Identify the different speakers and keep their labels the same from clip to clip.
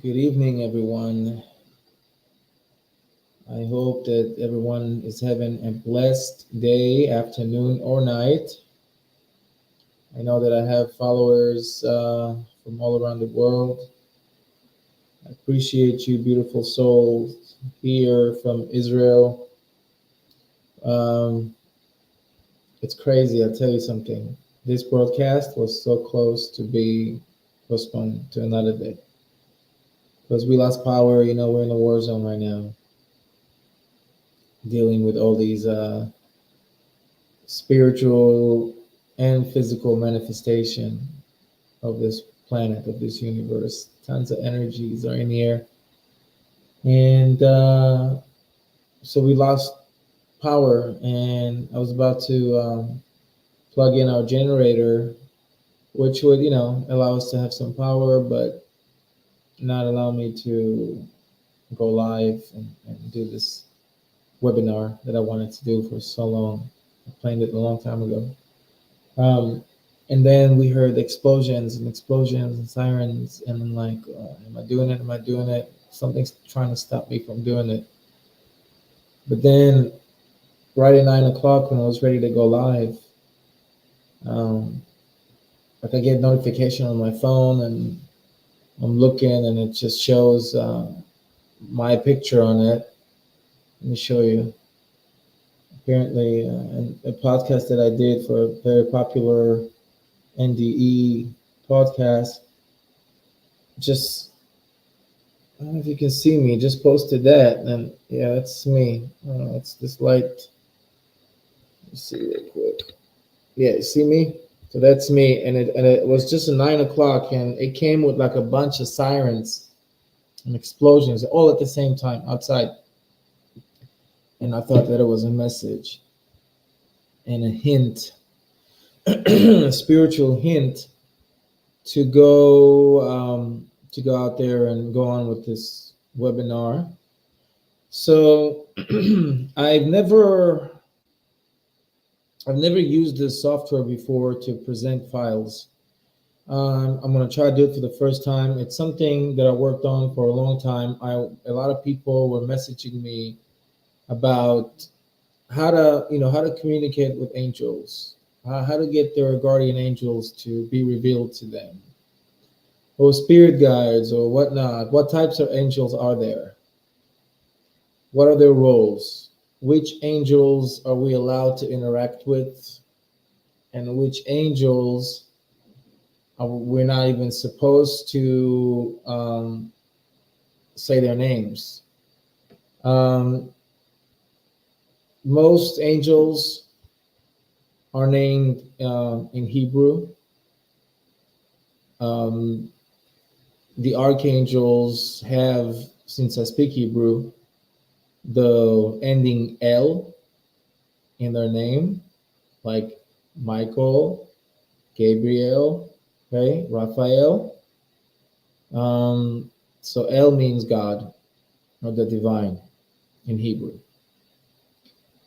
Speaker 1: Good evening, everyone. I hope that everyone is having a blessed day, afternoon, or night. I know that I have followers from all around the world. I appreciate you, beautiful souls here from Israel. Um, it's crazy, I'll tell you something. This broadcast was so close to be postponed to another day because we lost power. We're in a war zone right now, dealing with all these spiritual and physical manifestation of this planet, of this universe. Tons of energies are in the air. And so we lost power, and I was about to plug in our generator, which would, allow us to have some power, but not allow me to go live and do this webinar that I wanted to do for so long. I planned it a long time ago. Um, and then we heard explosions and sirens, and I'm like, am I doing it? Am I doing it? Something's trying to stop me from doing it. But then, right at 9 o'clock, when I was ready to go live, um, like I get notification on my phone, and I'm looking, and it just shows my picture on it. Let me show you. Apparently, a podcast that I did for a very popular NDE podcast, just I don't know if you can see me. Just posted that, and yeah, that's me. It's this light. Let's see real quick. Yeah, you see me? So that's me, and it was just 9 o'clock, and it came with like a bunch of sirens and explosions all at the same time outside, and I thought that it was a message and a hint, a spiritual hint to go out there and go on with this webinar. So I've never used this software before to present files. I'm going to try to do it for the first time. It's something that I worked on for a long time. A lot of people were messaging me about how to communicate with angels, how to get their guardian angels to be revealed to them, or spirit guides or whatnot. What types of angels are there? What are their roles? Which angels are we allowed to interact with? And which angels are we're not even supposed to say their names? Um, most angels are named in Hebrew. Um, the archangels have, since I speak Hebrew, the ending L in their name, like Michael, Gabriel, okay, Raphael. So El means God or the divine in Hebrew.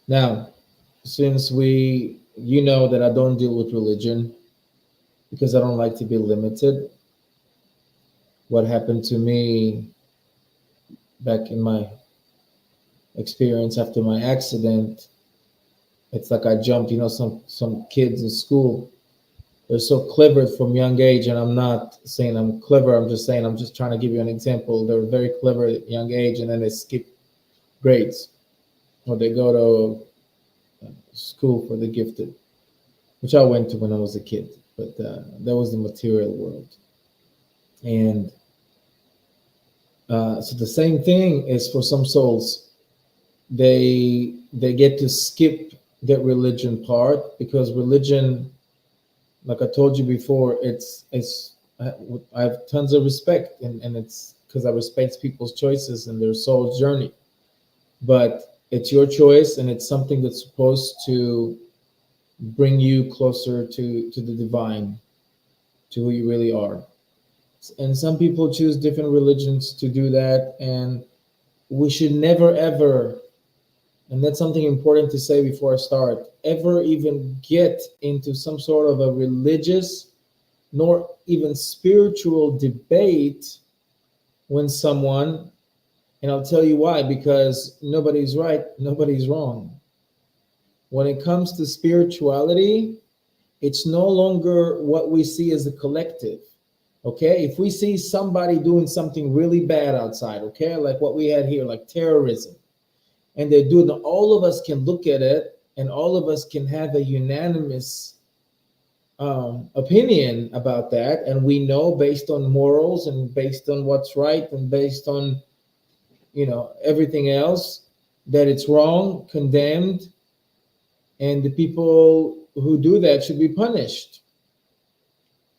Speaker 1: Now, since you know that I don't deal with religion because I don't like to be limited. What happened to me back in my experience after my accident, it's like I jumped, some kids in school, they're so clever from young age, and I'm not saying I'm clever, I'm just saying I'm just trying to give you an example. They're very clever at young age, and then they skip grades, or they go to school for the gifted, which I went to when I was a kid, but that was the material world. And so the same thing is for some souls. They get to skip that religion part because religion, like I told you before, it's I have tons of respect, and it's because I respect people's choices and their soul's journey. But it's your choice, and it's something that's supposed to bring you closer to the divine, to who you really are. And some people choose different religions to do that, and we should never ever, and that's something important to say before I start, ever even get into some sort of a religious nor even spiritual debate when someone, and I'll tell you why, because nobody's right, nobody's wrong. When it comes to spirituality, it's no longer what we see as a collective. Okay, if we see somebody doing something really bad outside, okay, like what we had here, like terrorism, and they're doing, all of us can look at it and all of us can have a unanimous opinion about that, and we know based on morals and based on what's right and based on, everything else, that it's wrong, condemned, and the people who do that should be punished.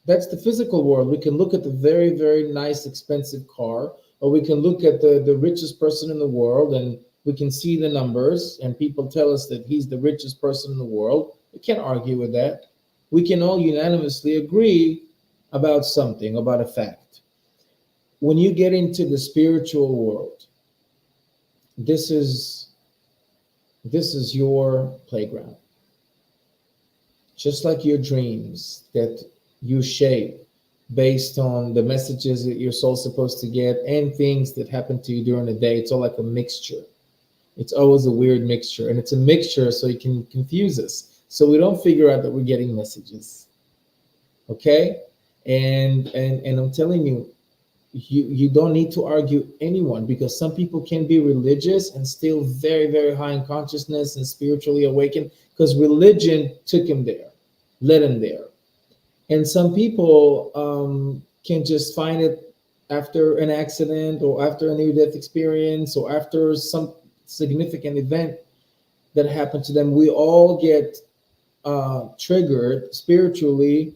Speaker 1: That's the physical world. We can look at the very, very nice, expensive car, or we can look at the richest person in the world and we can see the numbers, and people tell us that he's the richest person in the world. We can't argue with that. We can all unanimously agree about something, about a fact. When you get into the spiritual world, this is this is your playground. Just like your dreams that you shape based on the messages that your soul's supposed to get and things that happen to you during the day. It's all like a mixture. It's always a weird mixture, and it's a mixture so it can confuse us, so we don't figure out that we're getting messages. Okay, and I'm telling you, you don't need to argue anyone, because some people can be religious and still very, very high in consciousness and spiritually awakened, because religion took him there, led him there. And some people can just find it after an accident or after a near death experience or after some significant event that happened to them. We all get triggered spiritually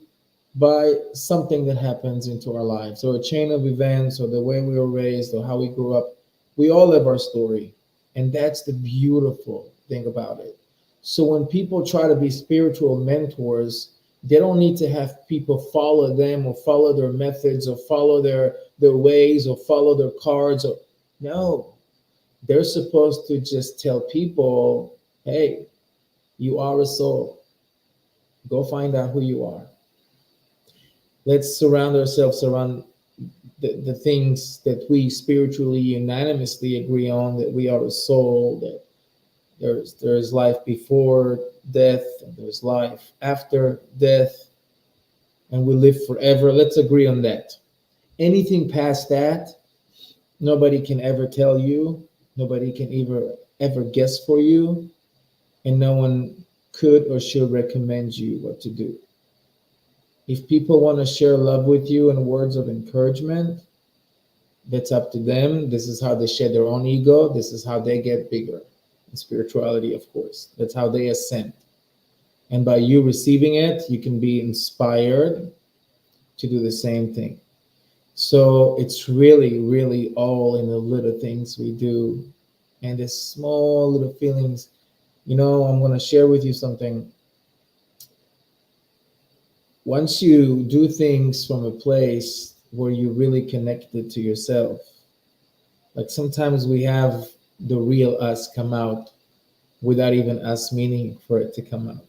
Speaker 1: by something that happens into our lives, or a chain of events, or the way we were raised, or how we grew up. We all have our story, and that's the beautiful thing about it. So when people try to be spiritual mentors, they don't need to have people follow them or follow their methods or follow their ways or follow their cards. Or no, they're supposed to just tell people, hey, you are a soul, go find out who you are. Let's surround ourselves around the things that we spiritually unanimously agree on, that we are a soul, that there's life before death and there's life after death, and we live forever. Let's agree on that. Anything past that, nobody can ever tell you, nobody can ever guess for you, and no one could or should recommend you what to do. If people want to share love with you and words of encouragement, that's up to them. This is how they shed their own ego. This is how they get bigger. In spirituality, of course, that's how they ascend. And by you receiving it, you can be inspired to do the same thing. So it's really, really all in the little things we do and the small little feelings. I'm going to share with you something. Once you do things from a place where you really connected to yourself, like sometimes we have the real us come out without even us meaning for it to come out,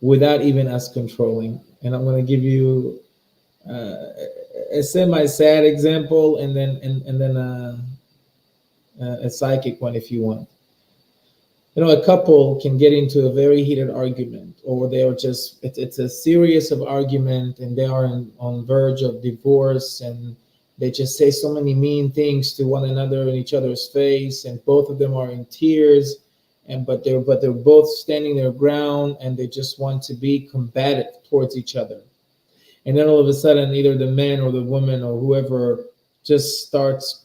Speaker 1: without even us controlling. And I'm going to give you a semi-sad example, and then a psychic one if you want. A couple can get into a very heated argument, or they are just, it's a series of argument, and they are on verge of divorce, and they just say so many mean things to one another in each other's face, and both of them are in tears, and but they're both standing their ground, and they just want to be combative towards each other. And then all of a sudden, either the man or the woman or whoever just starts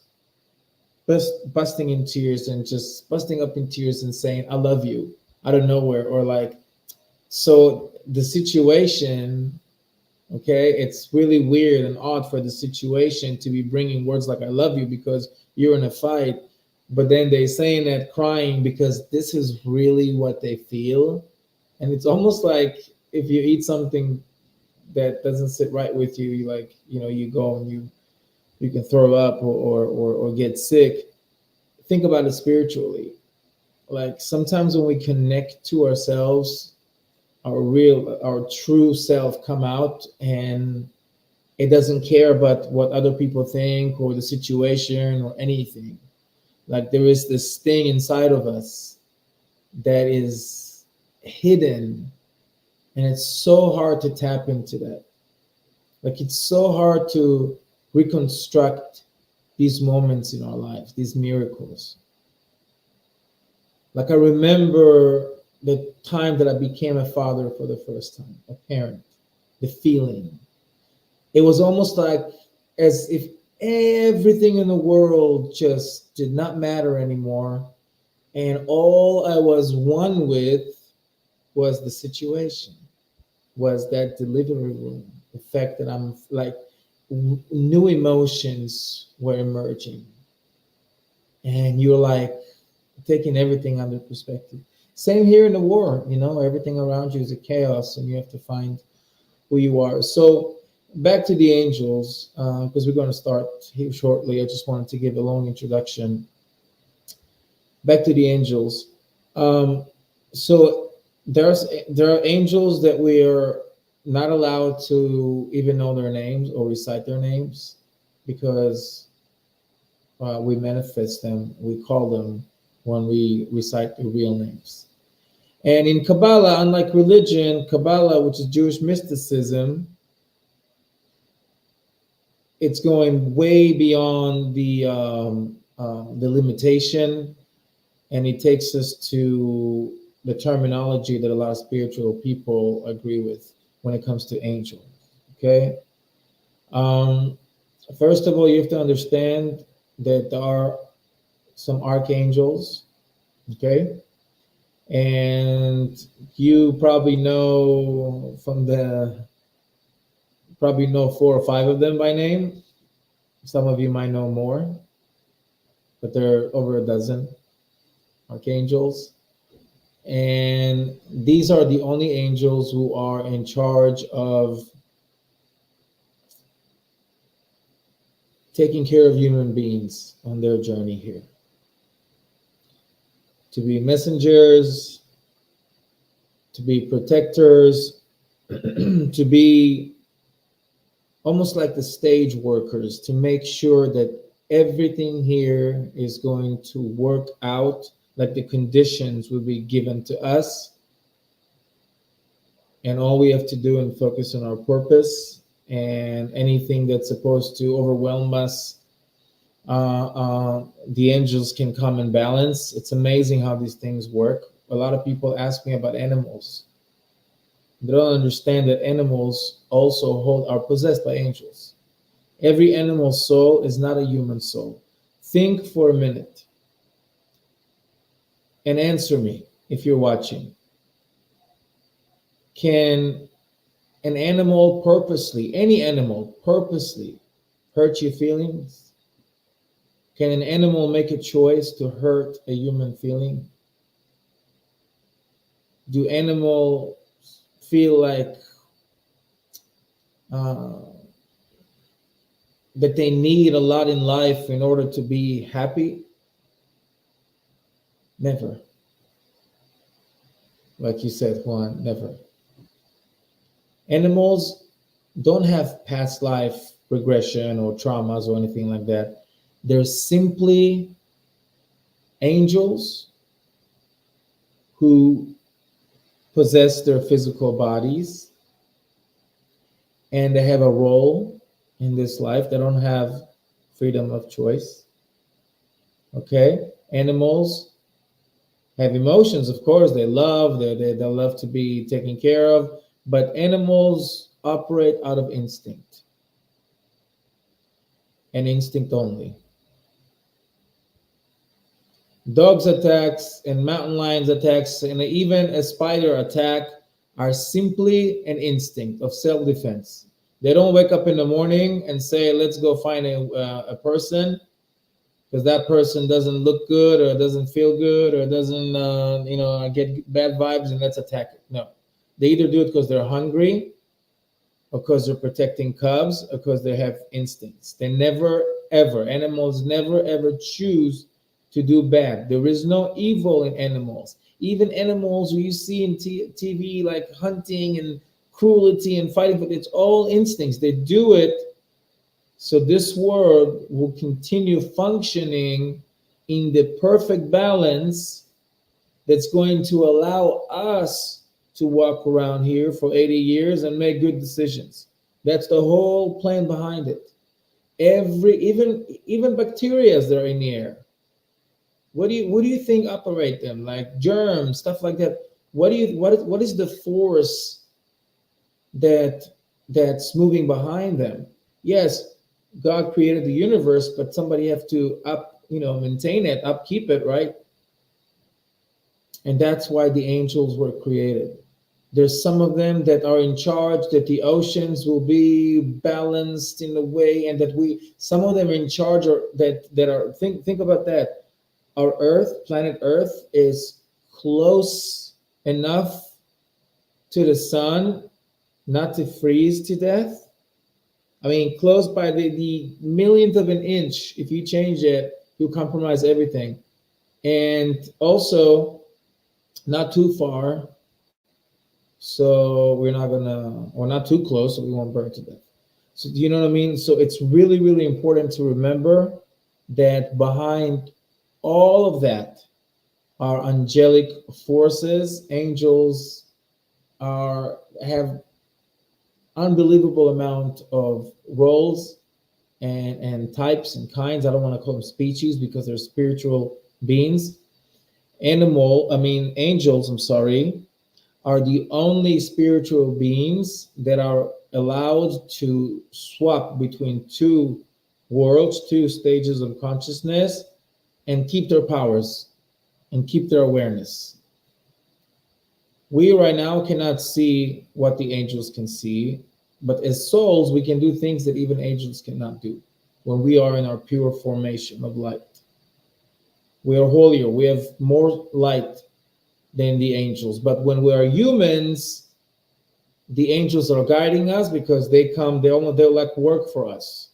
Speaker 1: busting in tears, and just busting up in tears and saying, I love you, out of nowhere. Or like, so the situation, okay, it's really weird and odd for the situation to be bringing words like I love you because you're in a fight, but then they saying that crying because this is really what they feel. And it's almost like if you eat something that doesn't sit right with you, you go and you can throw up or get sick. Think about it spiritually. Like sometimes when we connect to ourselves, our true self come out, and It doesn't care about what other people think or the situation or anything. Like there is this thing inside of us that is hidden, and it's so hard to tap into that. Like it's so hard to reconstruct these moments in our lives, these miracles. Like I remember the time that I became a father for the first time, a parent, the feeling. It was almost like as if everything in the world just did not matter anymore. And all I was one with was the situation, was that delivery room, the fact that I'm like new emotions were emerging. And you're like taking everything under perspective. Same here in the war, everything around you is a chaos and you have to find who you are. So back to the angels, because we're going to start here shortly. I just wanted to give a long introduction. Back to the angels. So there are angels that we are not allowed to even know their names or recite their names because we manifest them, we call them when we recite their real names. And in Kabbalah, unlike religion, Kabbalah, which is Jewish mysticism, it's going way beyond the limitation, and it takes us to the terminology that a lot of spiritual people agree with when it comes to angels. Okay. Um, First of all, you have to understand that there are some archangels. Okay. And you probably know four or five of them by name. Some of you might know more, but there are over a dozen archangels. And these are the only angels who are in charge of taking care of human beings on their journey here. To be messengers, to be protectors, to be almost like the stage workers, to make sure that everything here is going to work out, like the conditions will be given to us. And all we have to do and focus on our purpose, and anything that's supposed to overwhelm us, the angels can come and balance. It's amazing how these things work. A lot of people ask me about animals. They don't understand that animals also are possessed by angels. Every animal soul is not a human soul. Think for a minute and answer me if you're watching. Can an animal purposely, any animal purposely, hurt your feelings? Can an animal make a choice to hurt a human feeling? Do animals feel like uh, that they need a lot in life in order to be happy? Never. Like you said, Juan, never. Animals don't have past life regression or traumas or anything like that. They're simply angels who possess their physical bodies, and they have a role in this life. They don't have freedom of choice. Okay? Animals have emotions, of course. They love, they love to be taken care of, but animals operate out of instinct and instinct only. Dogs attacks and mountain lions attacks and even a spider attack are simply an instinct of self-defense. They don't wake up in the morning and say, let's go find a person because that person doesn't look good or doesn't feel good or doesn't, get bad vibes, and let's attack it. No, they either do it because they're hungry or because they're protecting cubs or because they have instincts. They never, ever, animals never, ever choose to do bad. There is no evil in animals. Even animals who you see in TV, like hunting and cruelty and fighting, but it's all instincts. They do it So this world will continue functioning in the perfect balance that's going to allow us to walk around here for 80 years and make good decisions. That's the whole plan behind it. Even bacteria that are in the air. What do you think operate them? Like germs, stuff like that. What is the force that that's moving behind them? Yes, God created the universe, but somebody have to maintain it, upkeep it, right? And that's why the angels were created. There's some of them that are in charge, that the oceans will be balanced in a way, and that we some of them are in charge, or that are think about that. Our Earth, planet Earth, is close enough to the sun not to freeze to death. I mean, close by the millionth of an inch. If you change it, you compromise everything. And also, not too far, so or not too close, so we won't burn to death. So, do you know what I mean? So, it's really, really important to remember that behind all of that are angelic forces. Angels have unbelievable amount of roles and types and kinds. I don't want to call them species because they're spiritual beings. Angels, I'm sorry, are the only spiritual beings that are allowed to swap between two worlds, two stages of consciousness, and keep their powers and keep their awareness. We right now cannot see what the angels can see, but as souls, we can do things that even angels cannot do when we are in our pure formation of light. We are holier, we have more light than the angels. But when we are humans, the angels are guiding us because they'll like work for us.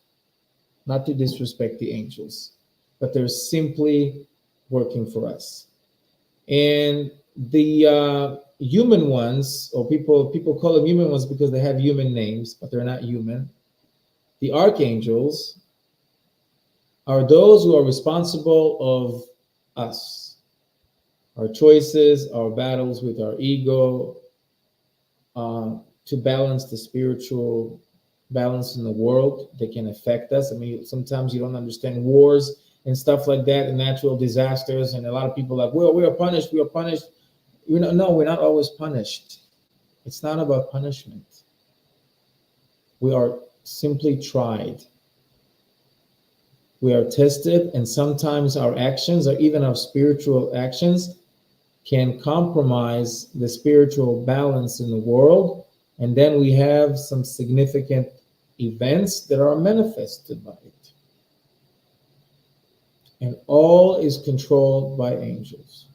Speaker 1: Not to disrespect the angels, but they're simply working for us. And the human ones, or people call them human ones because they have human names, but they're not human. The archangels are those who are responsible of us, our choices, our battles with our ego, to balance the spiritual balance in the world that can affect us. I mean, sometimes you don't understand wars and stuff like that, and natural disasters, and a lot of people are like, well, we are punished, we are punished. No, we're not always punished. It's not about punishment. We are simply tried. We are tested, and sometimes our actions, or even our spiritual actions, can compromise the spiritual balance in the world, and then we have some significant events that are manifested by it. And all is controlled by angels.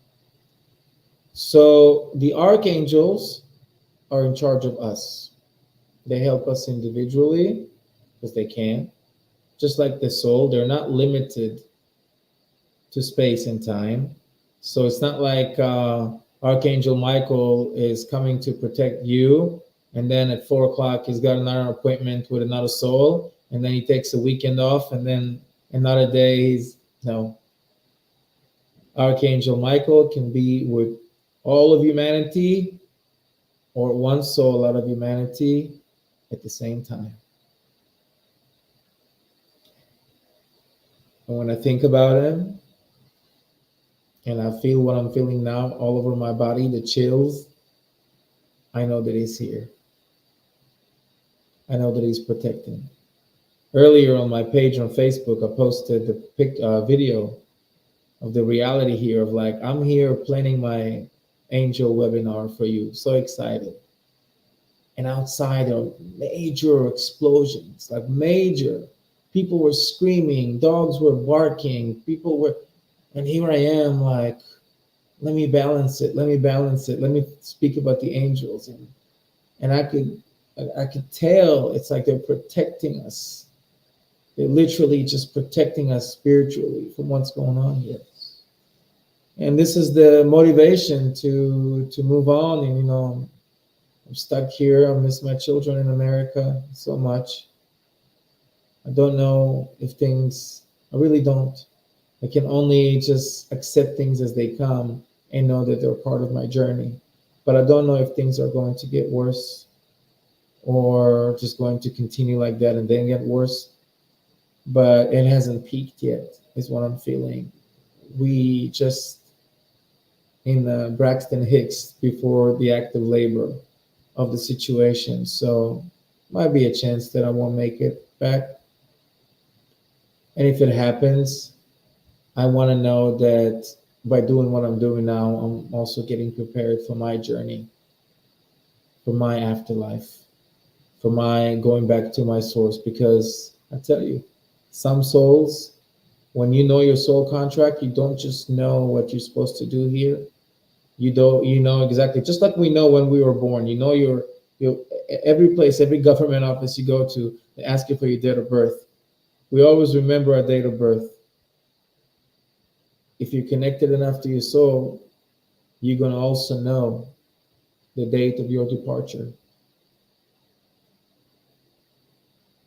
Speaker 1: So the archangels are in charge of us. They help us individually because they can. Just like the soul, they're not limited to space and time. So it's not like Archangel Michael is coming to protect you, and then at 4 o'clock he's got another appointment with another soul, and then he takes a weekend off, and then another day he's no. Archangel Michael can be with all of humanity or one soul out of humanity at the same time. And when I think about him, and I feel what I'm feeling now all over my body, the chills, I know that he's here. I know that he's protecting. Earlier on my page on Facebook, I posted the video of the reality here of like, I'm here planning my angel webinar for you. So excited. And outside are major explosions, like major. People were screaming, dogs were barking, and here I am like, let me balance it, let me speak about the angels. And I could tell it's like they're protecting us. They're literally just protecting us spiritually from what's going on here. And this is the motivation to move on. And I'm stuck here. I miss my children in America so much. I don't know if things, I really don't. I can only just accept things as they come and know that they're part of my journey. But I don't know if things are going to get worse or just going to continue like that and then get worse. But it hasn't peaked yet, is what I'm feeling. We just in Braxton Hicks before the active labor of the situation. So might be a chance that I won't make it back. And if it happens, I want to know that by doing what I'm doing now, I'm also getting prepared for my journey, for my afterlife, for my going back to my source. Because I tell you, some souls, when you know your soul contract, you don't just know what you're supposed to do here. You know exactly, just like we know when we were born. You know your every place, every government office you go to, they ask you for your date of birth. We always remember our date of birth. If you're connected enough to your soul, you're gonna also know the date of your departure.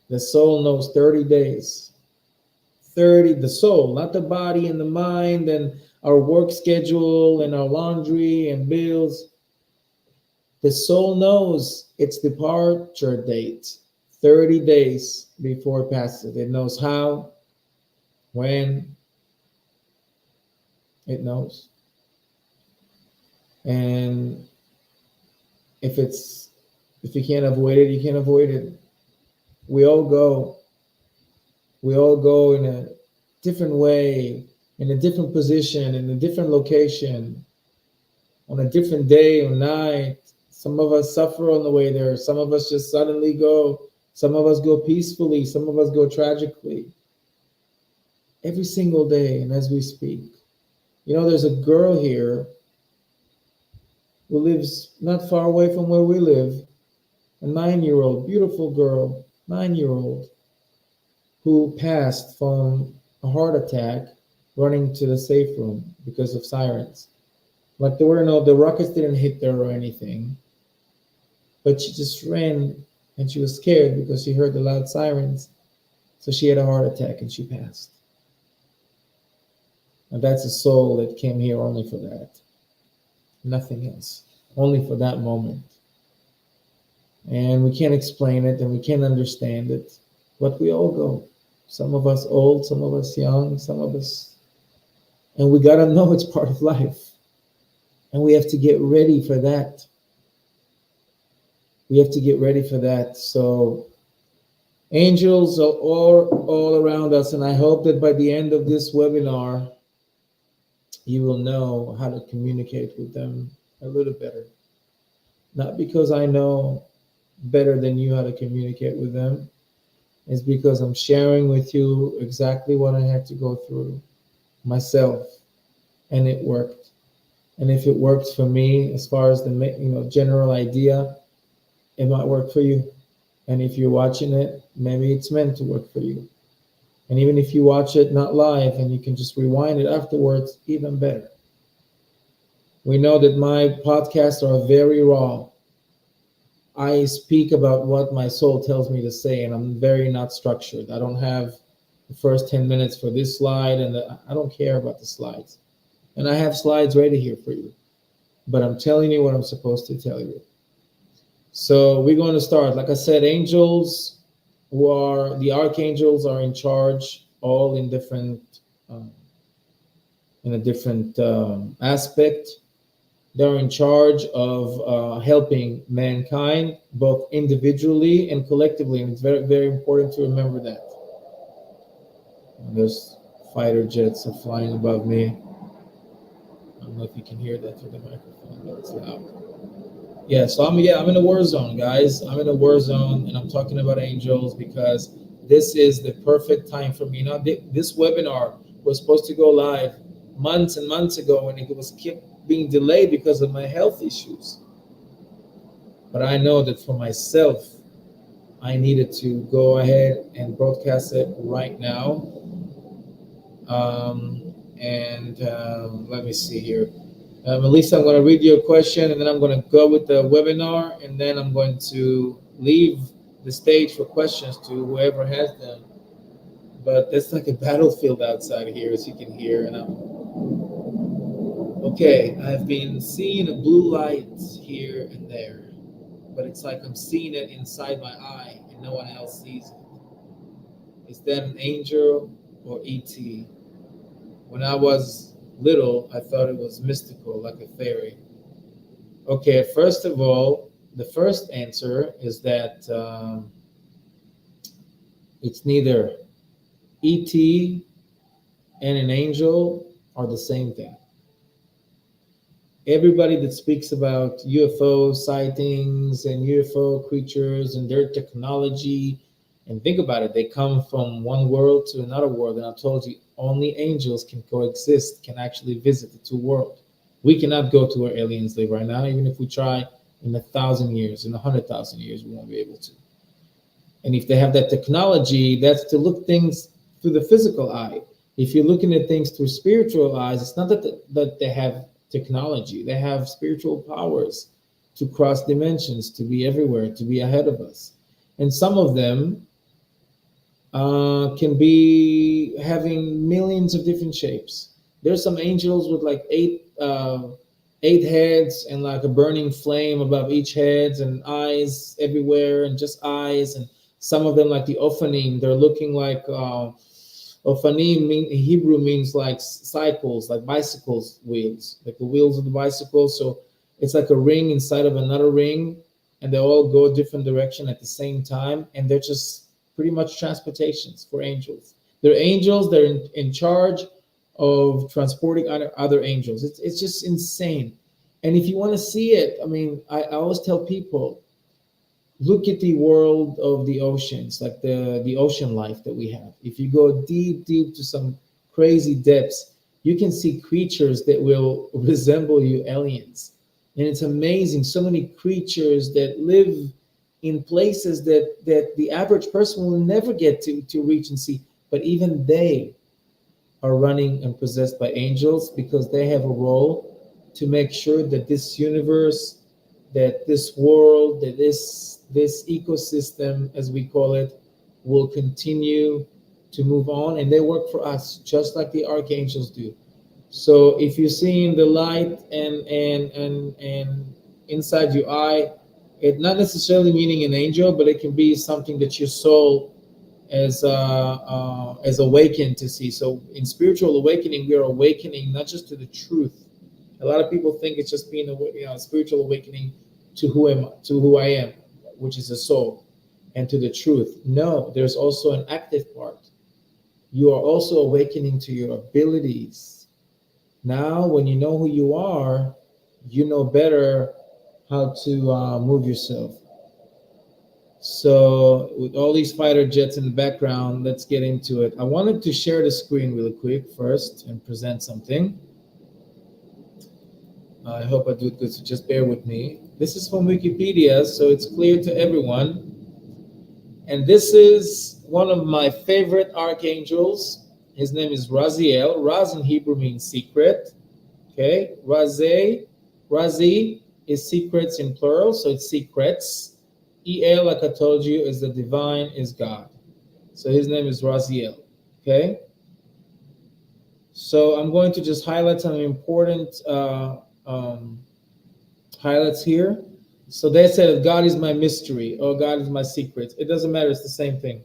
Speaker 1: The soul knows 30 days. 30, the soul, not the body and the mind and our work schedule and our laundry and bills. The soul knows its departure date 30 days before it passes. It knows how, when, it knows. And if it's if you can't avoid it, you can't avoid it. We all go. We all go in a different way, in a different position, in a different location, on a different day or night. Some of us suffer on the way there. Some of us just suddenly go. Some of us go peacefully. Some of us go tragically. Every single day, and as we speak. You know, there's a girl here who lives not far away from where we live, a 9 year old, beautiful girl, 9 year old, who passed from a heart attack running to the safe room because of sirens. Like there were no, the rockets didn't hit her or anything, but she just ran and she was scared because she heard the loud sirens. So she had a heart attack and she passed. And that's a soul that came here only for that. Nothing else. Only for that moment. And we can't explain it and we can't understand it. But we all go. Some of us old, some of us young, some of us. And we got to know it's part of life. And we have to get ready for that. We have to get ready for that. So angels are all around us. And I hope that by the end of this webinar, you will know how to communicate with them a little better. Not because I know better than you how to communicate with them. It's because I'm sharing with you exactly what I had to go through myself, and it worked. And if it works for me, as far as the general idea, it might work for you. And if you're watching it, maybe it's meant to work for you. And even if you watch it not live and you can just rewind it afterwards, even better. We know that my podcasts are very raw. I speak about what my soul tells me to say, and I'm very not structured. I don't have the first 10 minutes for this slide, and I don't care about the slides. And I have slides ready here for you. But I'm telling you what I'm supposed to tell you. So we're going to start. Like I said, angels who are the archangels are in charge, all in um, a different aspect. They're in charge of helping mankind, both individually and collectively. And it's very, very important to remember that. And there's fighter jets are flying above me. I don't know if you can hear that through the microphone, but it's loud. I'm in a war zone, guys. I'm in a war zone, and I'm talking about angels because this is the perfect time for me. You know, this webinar was supposed to go live months and months ago, and it was kept being delayed because of my health issues. But I know that for myself, I needed to go ahead and broadcast it right now. Let me see here. At least I'm going to read your question, and then I'm going to go with the webinar, and then I'm going to leave the stage for questions to whoever has them. but there's like a battlefield outside here, as you can hear. And I'm okay. I've been seeing a blue light here and there, but it's like I'm seeing it inside my eye, and no one else sees it. Is that an angel or ET? When I was little, I thought it was mystical, like a fairy. Okay, first of all, the first answer is that it's neither ET and an angel are the same thing. Everybody that speaks about UFO sightings and UFO creatures and their technology, and think about it, they come from one world to another world. And I told you, only angels can coexist, can actually visit the two worlds. We cannot go to where aliens live right now, even if we try in 1,000 years, in 100,000 years, we won't be able to. And if they have that technology, that's to look things through the physical eye. If you're looking at things through spiritual eyes, it's not that they have technology. They have spiritual powers to cross dimensions, to be everywhere, to be ahead of us. And some of them can be having millions of different shapes. There's some angels with like eight heads and like a burning flame above each head and eyes everywhere and just eyes. And some of them like the ophanim, they're looking like ophanim in Hebrew means like cycles, like bicycles wheels, like the wheels of the bicycle. So it's like a ring inside of another ring, and they all go a different direction at the same time, and they're just pretty much transportations for angels. They're angels. They're in charge of transporting other angels. It's just insane. And if you want to see it, I mean, I always tell people, look at the world of the oceans, like the ocean life that we have. If you go deep, deep to some crazy depths, you can see creatures that will resemble you aliens. And it's amazing. So many creatures that live in places that the average person will never get to reach and see. But even they are running and possessed by angels because they have a role to make sure that this universe, that this world, that this ecosystem, as we call it, will continue to move on, and they work for us just like the archangels do. So if you're seeing the light and inside your eye, it not necessarily meaning an angel, but it can be something that your soul as awakened to see. So in spiritual awakening, we are awakening not just to the truth. A lot of people think it's just being a spiritual awakening to who I am, which is a soul, and to the truth. No, there's also an active part. You are also awakening to your abilities. Now, when you know who you are, you know better how to move yourself. So, with all these fighter jets in the background, let's get into it. I wanted to share the screen really quick first and present something. I hope I do it good, so just bear with me. This is from Wikipedia, so it's clear to everyone. And this is one of my favorite archangels. His name is Raziel. Raz in Hebrew means secret. Okay, Razi is secrets in plural, so it's secrets. El, like I told you, is the divine, is God. So his name is Raziel. Okay, so I'm going to just highlight some important highlights here. So they said, God is my mystery, or God is my secret. It doesn't matter, it's the same thing.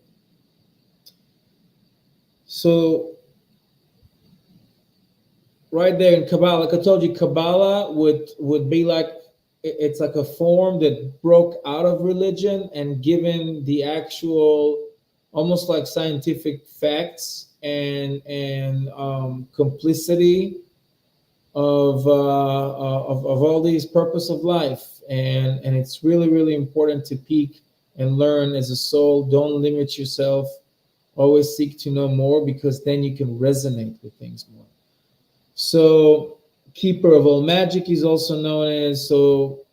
Speaker 1: So right there in Kabbalah, like I told you, Kabbalah would be like, it's like a form that broke out of religion and given the actual, almost like scientific facts and complicity of all these purpose of life, and it's really really important to peak and learn as a soul. Don't limit yourself. Always seek to know more, because then you can resonate with things more. So, keeper of all magic is also known as. So,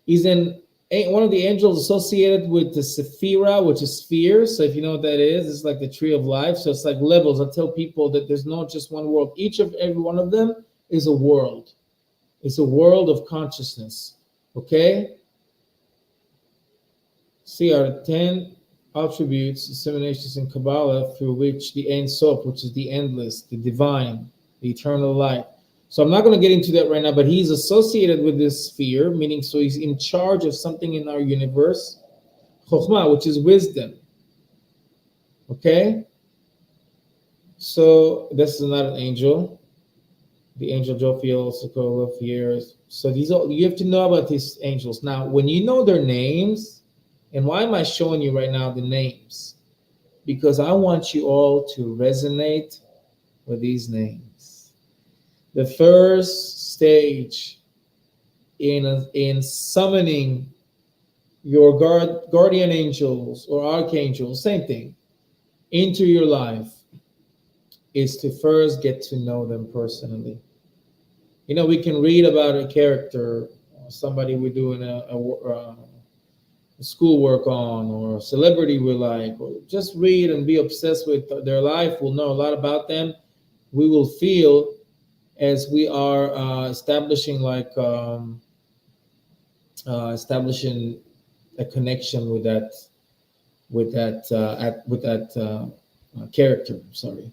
Speaker 1: he's in one of the angels associated with the Sephira, which is sphere. So, if you know what that is, it's like the tree of life. So, it's like levels. I tell people that there's not just one world. Each of every one of them is a world. It's a world of consciousness. Okay? CR10. attributes, disseminations in Kabbalah through which the Ein Sof, which is the endless, the divine, the eternal light. So I'm not going to get into that right now, but he's associated with this sphere, meaning so he's in charge of something in our universe, Chokhmah, which is wisdom. Okay? So this is not an angel. The angel Jophiel, Sokola, Fierce. So these are, you have to know about these angels. Now, when you know their names, and why am I showing you right now the names? Because I want you all to resonate with these names. The first stage in summoning your guardian angels or archangels, same thing, into your life is to first get to know them personally. You know, we can read about a character, somebody we're doing schoolwork on, or a celebrity we like, or just read and be obsessed with their life. We'll know a lot about them. We will feel as we are establishing establishing a connection with that character. Sorry.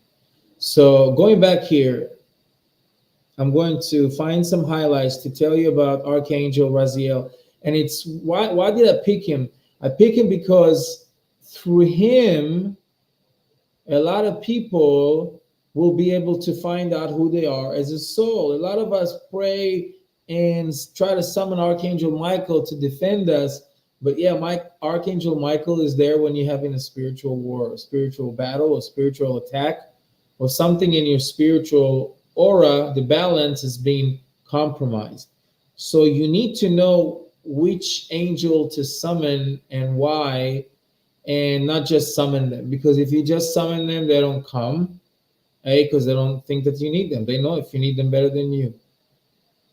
Speaker 1: So going back here, I'm going to find some highlights to tell you about Archangel Raziel. And it's why did I pick him? I pick him because through him, a lot of people will be able to find out who they are as a soul. A lot of us pray and try to summon Archangel Michael to defend us. But yeah, Archangel Michael is there when you're having a spiritual war, a spiritual battle, a spiritual attack, or something in your spiritual aura, the balance is being compromised. So you need to know which angel to summon and why, and not just summon them. Because if you just summon them, they don't come, because they don't think that you need them. They know if you need them better than you.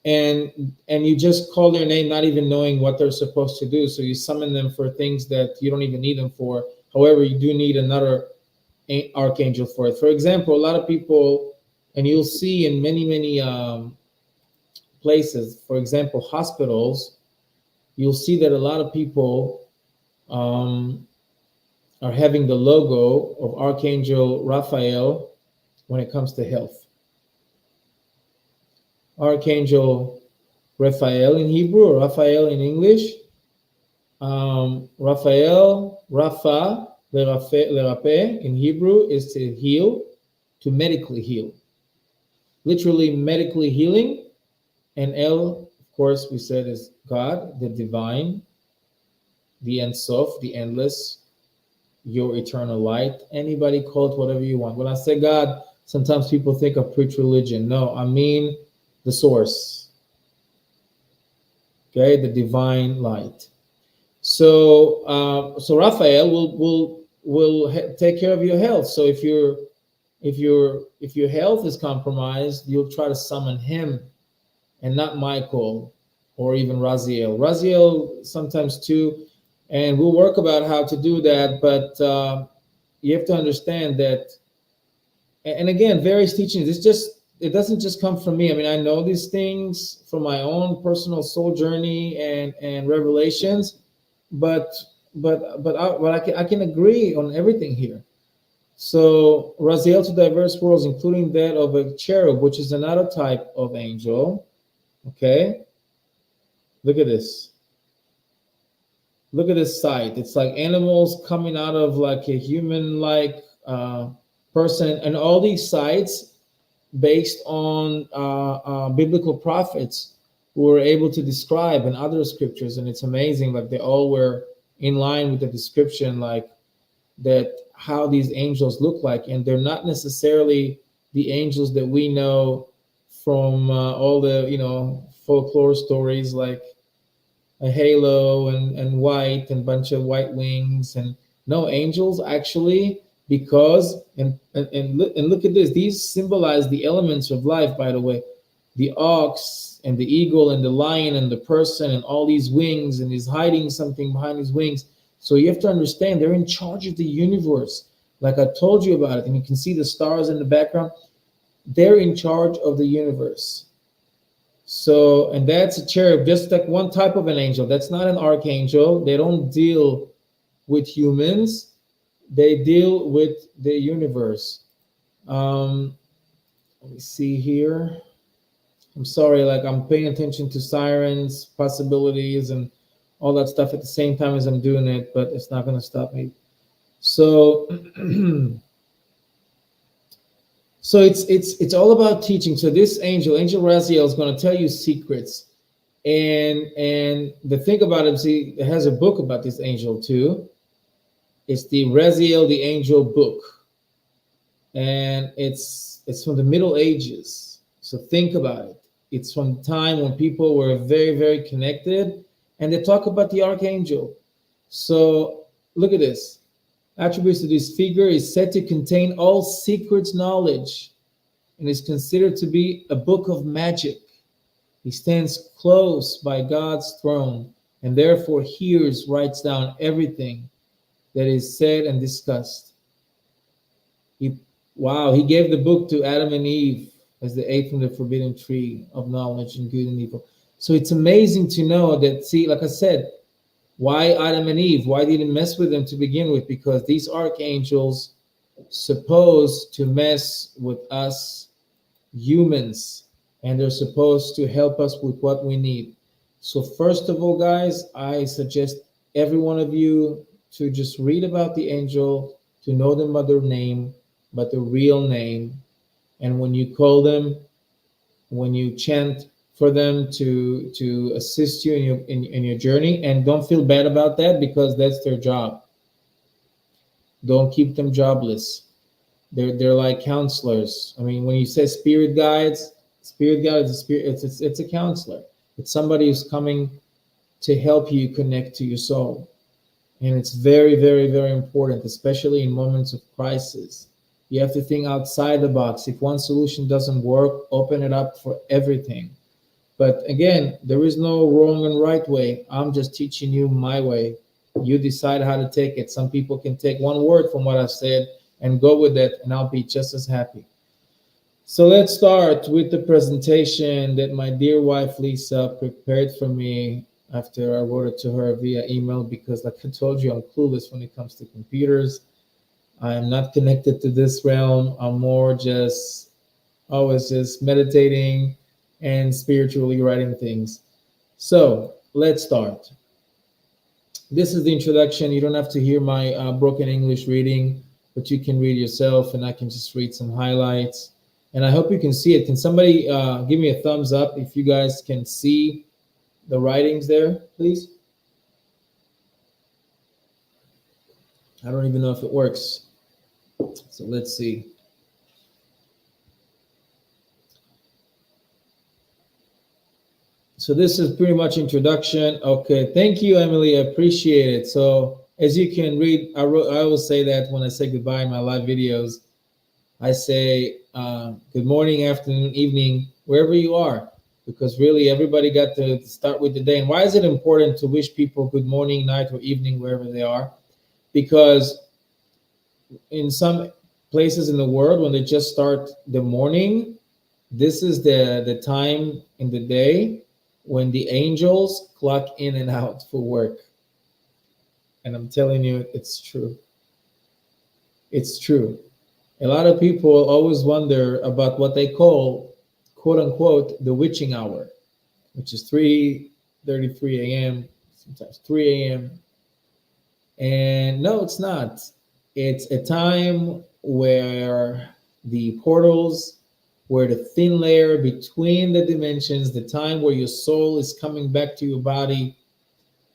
Speaker 1: And you just call their name not even knowing what they're supposed to do. So you summon them for things that you don't even need them for. However, you do need another archangel for it. For example, a lot of people, and you'll see in many places, for example, hospitals, you'll see that a lot of people are having the logo of Archangel Raphael when it comes to health. Archangel Raphael in Hebrew or Raphael in English. Raphael, Rapha, Lerape in Hebrew is to heal, to medically heal. Literally medically healing. And El, of course, we said is God, the divine, the Ein Sof, the endless, your eternal light. Anybody call it whatever you want. When I say God, sometimes people think of preach religion. No, I mean the source. Okay, the divine light. So Raphael will take care of your health. So if your health is compromised, you'll try to summon him and not Michael or even Raziel. Raziel sometimes too, and we'll work about how to do that. But you have to understand that, and again, various teachings. It doesn't just come from me. I mean, I know these things from my own personal soul journey and revelations, but I can agree on everything here. So Raziel to diverse worlds, including that of a cherub, which is another type of angel. Okay, look at this. Look at this sight. It's like animals coming out of like a human-like person, and all these sights based on biblical prophets who were able to describe in other scriptures, and it's amazing. Like they all were in line with the description, like that how these angels look like, and they're not necessarily the angels that we know from all the folklore stories, like a halo and white and bunch of white wings. And no, angels actually, because and look at this, these symbolize the elements of life, by the way, the ox and the eagle and the lion and the person and all these wings, and he's hiding something behind his wings. So you have to understand they're in charge of the universe, like I told you about it, and you can see the stars in the background. They're in charge of the universe. So, and that's a cherub, just like one type of an angel. That's not an archangel. They don't deal with humans. They deal with the universe. Um, Let me see here. I'm sorry, like I'm paying attention to sirens, possibilities, and all that stuff at the same time as I'm doing it, but it's not going to stop me. So, so it's all about teaching. So this angel, Angel Raziel, is going to tell you secrets. And the thing about it, see, it has a book about this angel too. It's the Raziel, the Angel book, and it's from the Middle Ages. So think about it. It's from the time when people were very connected, and they talk about the archangel. So look at this. Attributes to this figure is said to contain all secrets knowledge and is considered to be a book of magic. He stands close by God's throne and therefore hears, writes down everything that is said and discussed. He, wow, he gave the book to Adam and Eve as they ate from the forbidden tree of knowledge and good and evil. So it's amazing to know that, see, like I said, why Adam and Eve? Why did he mess with them to begin with? Because these archangels supposed to mess with us humans, and they're supposed to help us with what we need. So first of all, guys, I suggest every one of you to just read about the angel, to know them by their name, but the real name. And when you call them, when you chant for them to assist you in your journey, and don't feel bad about that because that's their job. Don't keep them jobless. They're like counselors. I mean, when you say spirit guides, spirit guide is a spirit. It's a counselor. It's somebody who's coming to help you connect to your soul, and it's very important, especially in moments of crisis. You have to think outside the box. If one solution doesn't work, open it up for everything. But again, there is no wrong and right way. I'm just teaching you my way. You decide how to take it. Some people can take one word from what I've said and go with it, and I'll be just as happy. So let's start with the presentation that my dear wife Lisa prepared for me after I wrote it to her via email because, like I told you, I'm clueless when it comes to computers. I'm not connected to this realm. I'm more just always just meditating and spiritually writing things. So let's start. This is the introduction. You don't have to hear my broken English reading, but you can read yourself, and I can just read some highlights. And I hope you can see it. Can somebody give me a thumbs up if you guys can see the writings there, please? I don't even know if it works. So let's see. So this is pretty much introduction. Okay, thank you, Emily. I appreciate it. So as you can read, I always say that when I say goodbye in my live videos, I say good morning, afternoon, evening, wherever you are, because really everybody got to start with the day. And why is it important to wish people good morning, night, or evening, wherever they are? Because in some places in the world, when they just start the morning, this is the time in the day when the angels clock in and out for work. And I'm telling you, it's true. It's true. A lot of people always wonder about what they call, quote unquote, the witching hour, which is 3:33 a.m., sometimes 3 a.m. And no, it's not. It's a time where the portals, where the thin layer between the dimensions, the time where your soul is coming back to your body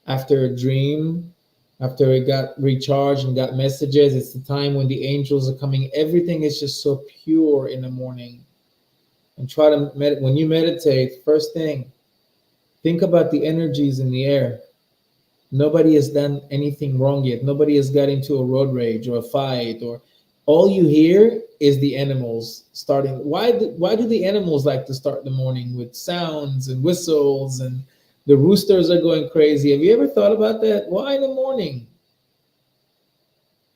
Speaker 1: after a dream, after it got recharged and got messages. It's the time when the angels are coming. Everything is just so pure in the morning. And try to when you meditate, first thing, think about the energies in the air. Nobody has done anything wrong yet. Nobody has got into a road rage or a fight, or all you hear is the animals starting. Why do the animals like to start the morning with sounds and whistles, and the roosters are going crazy? Have you ever thought about that? Why in the morning?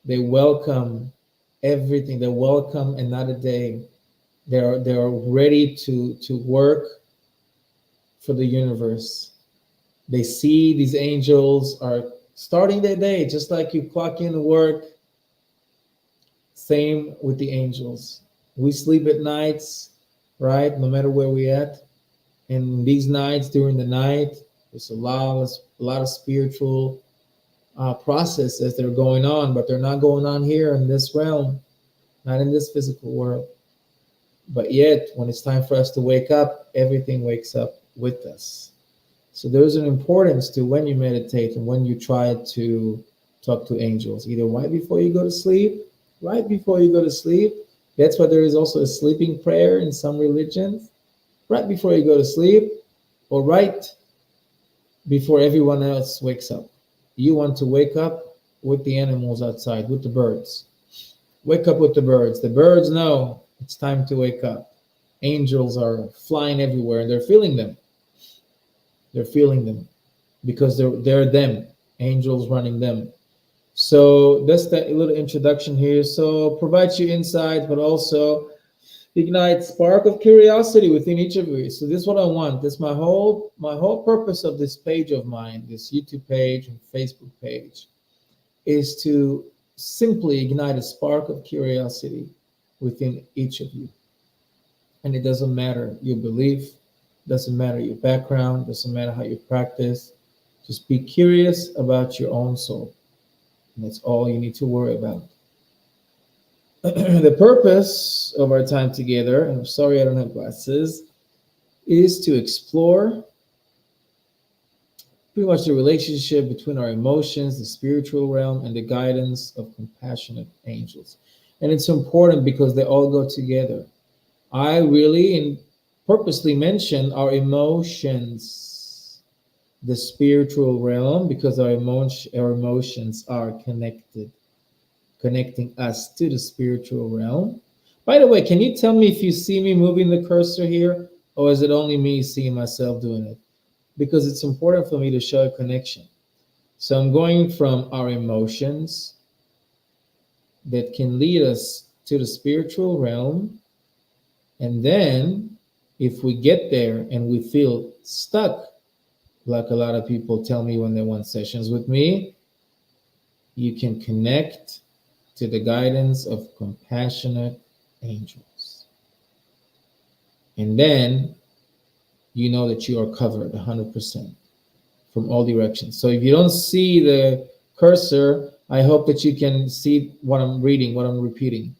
Speaker 1: They welcome everything. They welcome another day. They're ready to work for the universe. They see these angels are starting their day just like you clock in to work. Same with the angels. We sleep at nights, right? No matter where we at. And these nights, during the night, there's a lot of spiritual processes that are going on, but they're not going on here in this realm, not in this physical world. But yet, when it's time for us to wake up, everything wakes up with us. So there's an importance to when you meditate and when you try to talk to angels, either right before you go to sleep, right before you go to sleep. That's why there is also a sleeping prayer in some religions, right before you go to sleep, or right before everyone else wakes up. You want to wake up with the animals outside, with the birds. Wake up with the birds. The birds know it's time to wake up. Angels are flying everywhere and they're feeling them. They're feeling them because they're them. Angels running them. So that's the little introduction here. So provides you insight, but also ignite spark of curiosity within each of you. So this is what I want. This is my whole purpose of this page of mine, this YouTube page and Facebook page, is to simply ignite a spark of curiosity within each of you. And it doesn't matter your belief, doesn't matter your background, doesn't matter how you practice. Just be curious about your own soul. And that's all you need to worry about. The purpose of our time together, and I'm sorry I don't have glasses, is to explore pretty much the relationship between our emotions, the spiritual realm, and the guidance of compassionate angels. And it's important because they all go together. I really and purposely mention our emotions, the spiritual realm, because our emotions are connected, connecting us to the spiritual realm. By the way, can you tell me if you see me moving the cursor here, or is it only me seeing myself doing it? Because it's important for me to show a connection. So I'm going from our emotions that can lead us to the spiritual realm. And then if we get there and we feel stuck, like a lot of people tell me when they want sessions with me, you can connect to the guidance of compassionate angels. And then you know that you are covered 100% from all directions. So if you don't see the cursor, I hope that you can see what I'm reading, what I'm repeating.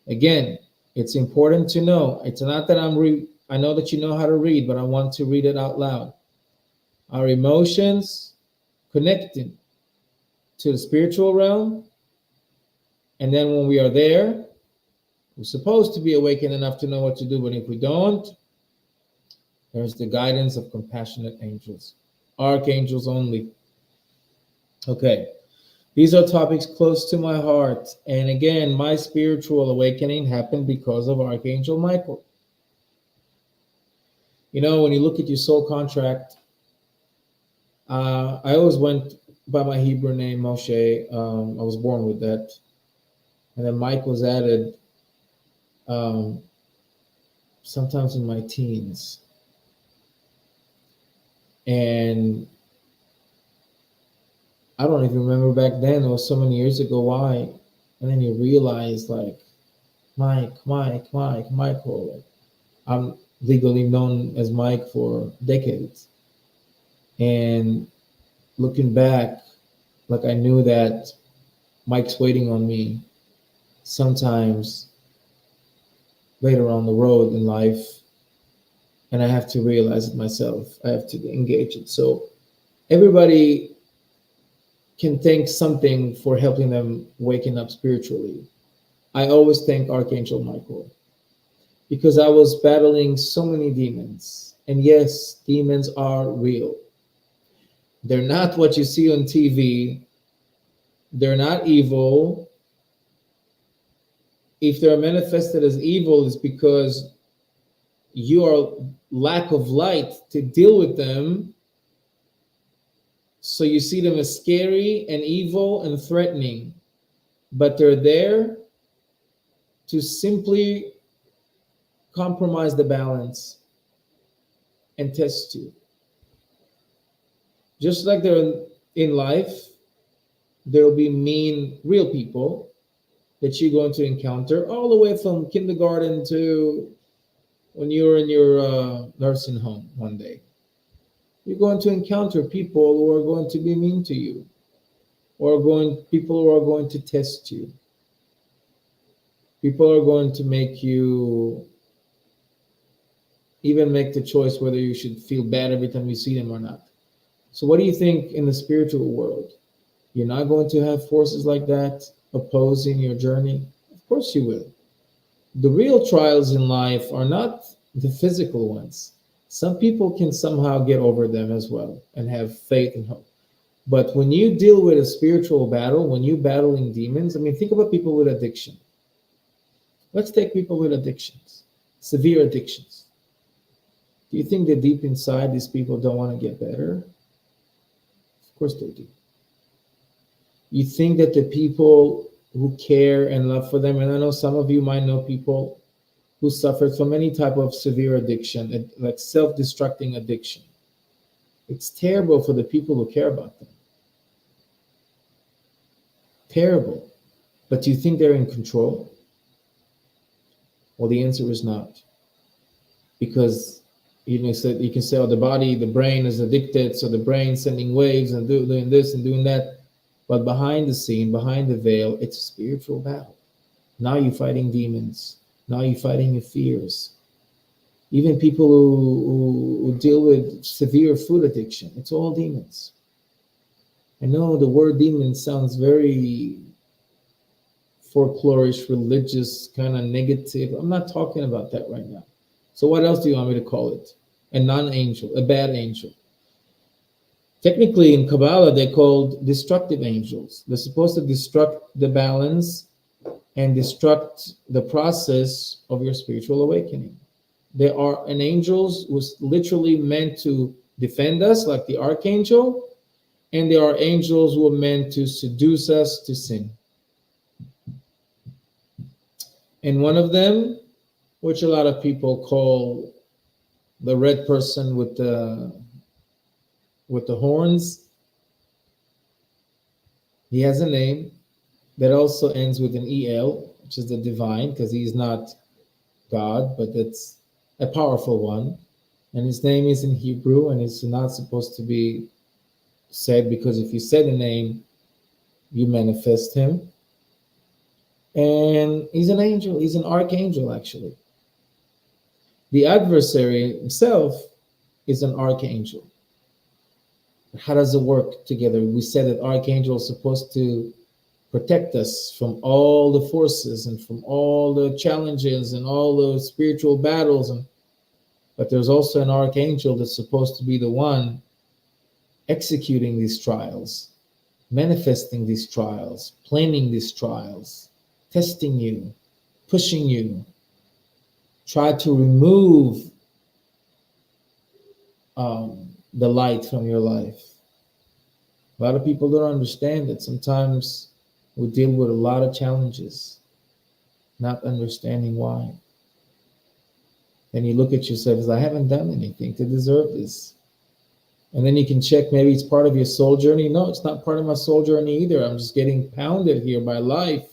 Speaker 1: Again, it's important to know. It's not that I know that you know how to read, but I want to read it out loud. Our emotions connecting to the spiritual realm. And then when we are there, we're supposed to be awakened enough to know what to do. But if we don't, there's the guidance of compassionate angels, archangels only. Okay, these are topics close to my heart. And again, my spiritual awakening happened because of Archangel Michael. You know, when you look at your soul contract, I always went by my Hebrew name, Moshe. I was born with that. And then Mike was added um, sometimes in my teens. And I don't even remember back then, it was so many years ago, why. And then you realize, like, Michael. Like, I'm legally known as Mike for decades. And looking back, like, I knew that Mike's waiting on me sometimes later on the road in life. And I have to realize it myself. I have to engage it. So everybody can thank something for helping them waking up spiritually. I always thank Archangel Michael because I was battling so many demons. And yes, demons are real. They're not what you see on TV. They're not evil. If they're manifested as evil, it's because your lack of light to deal with them. So you see them as scary and evil and threatening, but they're there to simply compromise the balance and test you. Just like they're in life, there will be mean real people, that you're going to encounter, all the way from kindergarten to when you're in your nursing home one day. You're going to encounter people who are going to be mean to you, or people who are going to test you. People are going to make you even make the choice whether you should feel bad every time you see them or not. So, what do you think in the spiritual world? You're not going to have forces like that opposing your journey? Of course, you will. The real trials in life are not the physical ones. Some people can somehow get over them as well and have faith and hope. But when you deal with a spiritual battle, when you're battling demons, I mean, think about people with addiction. Let's take people with addictions, severe addictions. Do you think that deep inside these people don't want to get better? Of course they do. You think that the people who care and love for them, and I know some of you might know people who suffered from any type of severe addiction, like self-destructing addiction. It's terrible for the people who care about them. Terrible. But do you think they're in control? Well, the answer is not. Because you can say, oh, the brain is addicted, so the brain's sending waves and doing this and doing that. But behind the scene, behind the veil, it's a spiritual battle. Now you're fighting demons. Now you're fighting your fears. Even people who deal with severe food addiction, it's all demons. I know the word demon sounds very folklorish, religious, kind of negative. I'm not talking about that right now. So what else do you want me to call it? A non-angel, a bad angel. Technically in Kabbalah, they're called destructive angels. They're supposed to destruct the balance and destruct the process of your spiritual awakening. There are an angels who's literally meant to defend us, like the archangel, and there are angels who are meant to seduce us to sin. And one of them, which a lot of people call the red person with the horns, he has a name that also ends with an EL, which is the divine, because he's not God, but it's a powerful one. And his name is in Hebrew, and it's not supposed to be said, because if you say the name, you manifest him. And he's an angel, he's an archangel, actually. The adversary himself is an archangel. How does it work together? We said that archangel is supposed to protect us from all the forces and from all the challenges and all the spiritual battles. But there's also an archangel that's supposed to be the one executing these trials, manifesting these trials, planning these trials, testing you, pushing you, try to remove the light from your life. A lot of people don't understand that sometimes we deal with a lot of challenges, not understanding why. Then you look at yourself as, I haven't done anything to deserve this. And then you can check, maybe it's part of your soul journey. No, it's not part of my soul journey either. I'm just getting pounded here by life.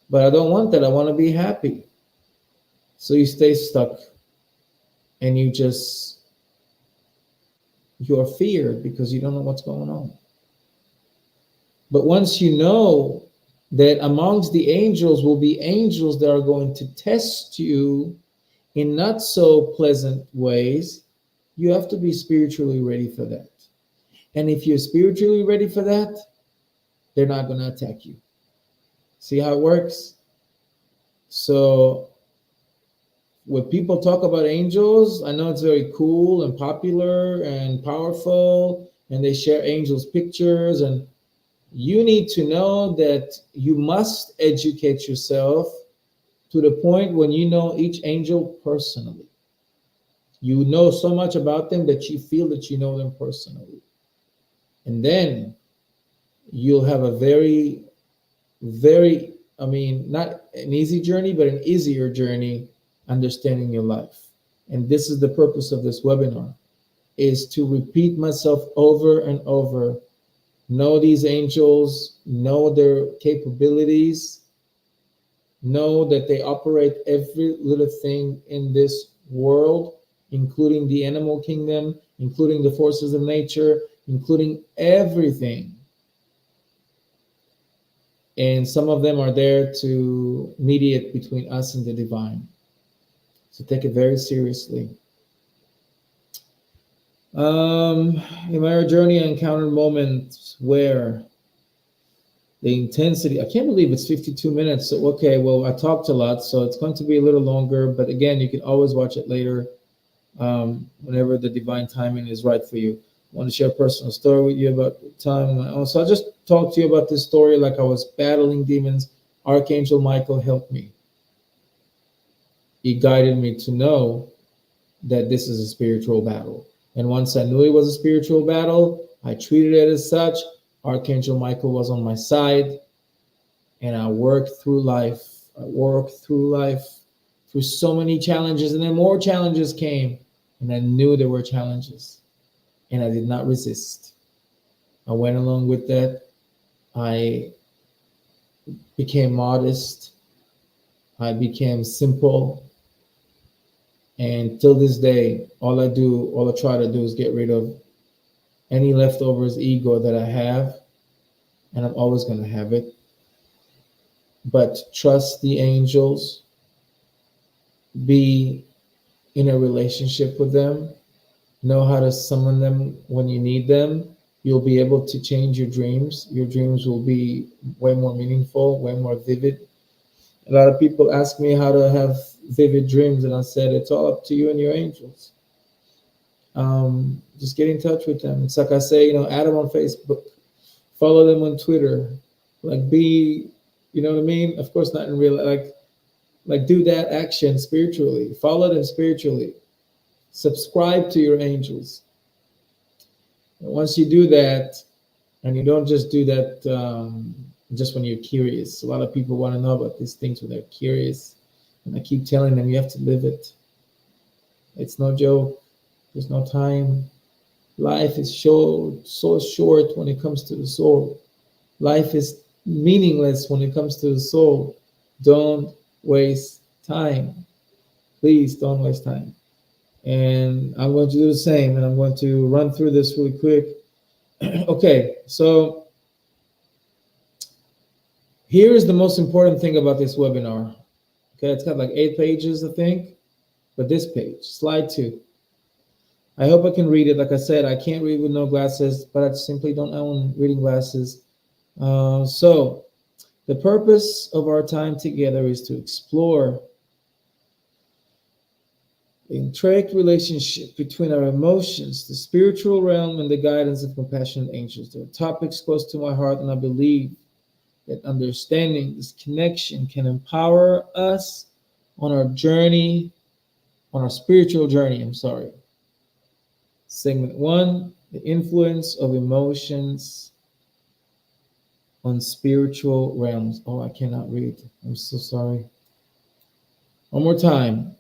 Speaker 1: But I don't want that. I want to be happy. So you stay stuck and you're feared because you don't know what's going on. But once you know that amongst the angels will be angels that are going to test you in not so pleasant ways, you have to be spiritually ready for that. And if you're spiritually ready for that, they're not going to attack you. See how it works? So when people talk about angels, I know it's very cool and popular and powerful, and they share angels' pictures, and you need to know that you must educate yourself to the point when you know each angel personally. You know so much about them that you feel that you know them personally. And then you'll have a very, very, not an easy journey, but an easier journey understanding your life. And this is the purpose of this webinar, is to repeat myself over and over. Know these angels, know their capabilities, Know that they operate every little thing in this world, including the animal kingdom, including the forces of nature, including everything. And some of them are there to mediate between us and the divine. So take it very seriously. In my journey, I encountered moments where the intensity, I can't believe it's 52 minutes. So, okay, well, I talked a lot, so it's going to be a little longer. But again, you can always watch it later whenever the divine timing is right for you. I want to share a personal story with you about the time. So I just talked to you about this story like I was battling demons. Archangel Michael helped me. He guided me to know that this is a spiritual battle. And once I knew it was a spiritual battle, I treated it as such. Archangel Michael was on my side, and I worked through life. I worked through life through so many challenges, and then more challenges came, and I knew there were challenges, and I did not resist. I went along with that. I became modest. I became simple. And till this day, all I try to do is get rid of any leftovers ego that I have, and I'm always going to have it. But trust the angels, be in a relationship with them, know how to summon them when you need them. You'll be able to change your dreams. Your dreams will be way more meaningful, way more vivid. A lot of people ask me how to have vivid dreams, and I said it's all up to you and your angels. Just get in touch with them. It's like I say, add them on Facebook, follow them on Twitter, like be, you know what I mean? Of course, not in real, like do that action spiritually, follow them spiritually, subscribe to your angels. And once you do that, and you don't just do that just when you're curious. A lot of people want to know about these things when they're curious, and I keep telling them you have to live it. It's no joke. There's no time. Life is so short when it comes to the soul. Life is meaningless when it comes to the soul. Don't waste time. Please don't waste time. And I'm going to do the same, and I'm going to run through this really quick. Okay, so here is the most important thing about this webinar. Okay, it's got like 8 pages, I think, but this page, slide 2. I hope I can read it. Like I said, I can't read with no glasses, but I simply don't own reading glasses. So the purpose of our time together is to explore the intricate relationship between our emotions, the spiritual realm, and the guidance of compassionate angels. There are topics close to my heart, and I believe that understanding this connection can empower us on our journey, on our spiritual journey. Segment 1, the influence of emotions on spiritual realms. Oh, I cannot read. I'm so sorry. One more time.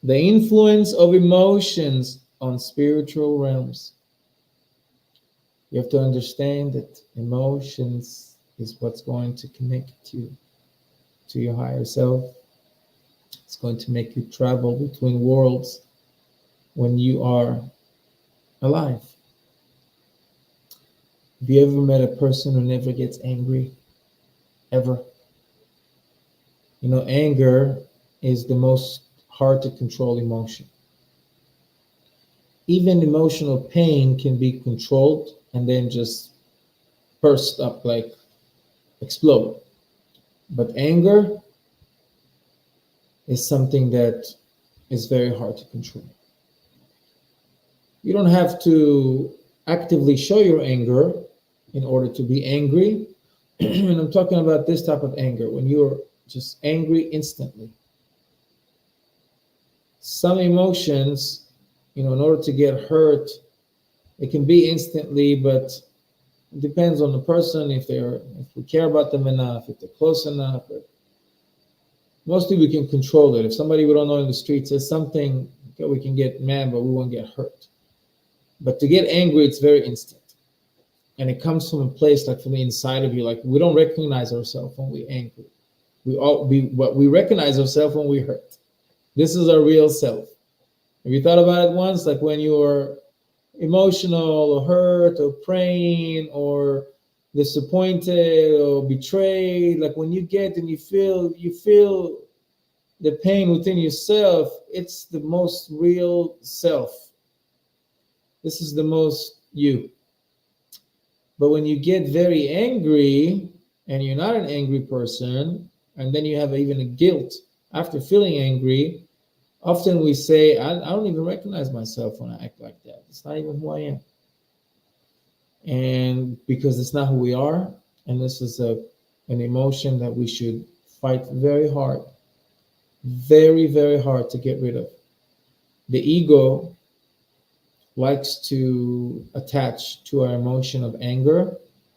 Speaker 1: The influence of emotions on spiritual realms. You have to understand that emotions is what's going to connect you to your higher self. It's going to make you travel between worlds when you are alive. Have you ever met a person who never gets angry? Ever? Anger is the most hard to control emotion. Even emotional pain can be controlled and then just burst up, like explode. But anger is something that is very hard to control. You don't have to actively show your anger in order to be angry. And I'm talking about this type of anger, when you're just angry instantly. Some emotions, in order to get hurt, it can be instantly, but it depends on the person, if we care about them enough, if they're close enough. But mostly we can control it. If somebody we don't know in the street says something, okay, we can get mad, but we won't get hurt. But to get angry, it's very instant. And it comes from a place like from the inside of you, like we don't recognize ourselves when we're angry. We recognize ourselves when we hurt. This is our real self. Have you thought about it once? Like when you're emotional or hurt or praying or disappointed or betrayed, like when you get and you feel the pain within yourself, it's the most real self. This is the most you. But when you get very angry and you're not an angry person, and then you have even a guilt after feeling angry, often we say, I don't even recognize myself when I act like that. It's not even who I am. And because it's not who we are, and this is an emotion that we should fight very hard to get rid of. The ego likes to attach to our emotion of anger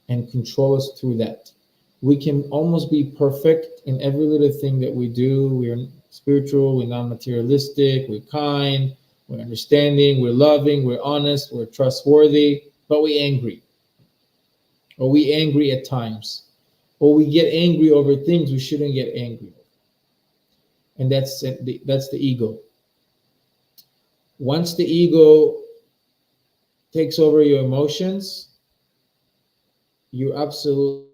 Speaker 1: and control us through that. We can almost be perfect in every little thing that we do. We're spiritual, we're non materialistic, we're kind, we're understanding, we're loving, we're honest, we're trustworthy, but we're angry. Or we angry at times. Or we get angry over things we shouldn't get angry over. And that's the ego. Once the ego takes over your emotions, you absolutely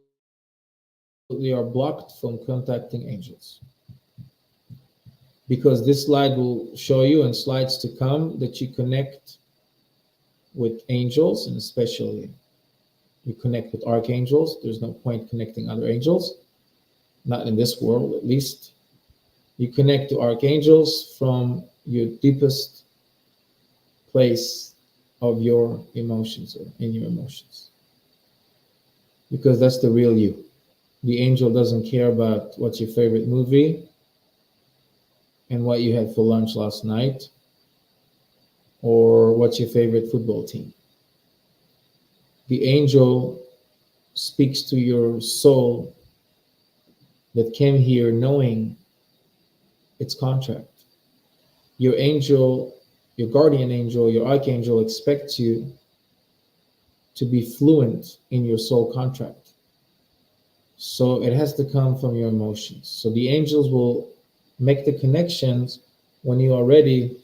Speaker 1: are blocked from contacting angels. Because this slide will show you, and slides to come, that you connect with angels, and especially you connect with archangels. There's no point connecting other angels, not in this world at least. You connect to archangels from your deepest place of your emotions or in your emotions, because that's the real you. The angel doesn't care about what's your favorite movie and what you had for lunch last night or what's your favorite football team. The angel speaks to your soul that came here knowing its contract. Your angel, your guardian angel, your archangel expects you to be fluent in your soul contract. So it has to come from your emotions. So the angels will make the connections when you are ready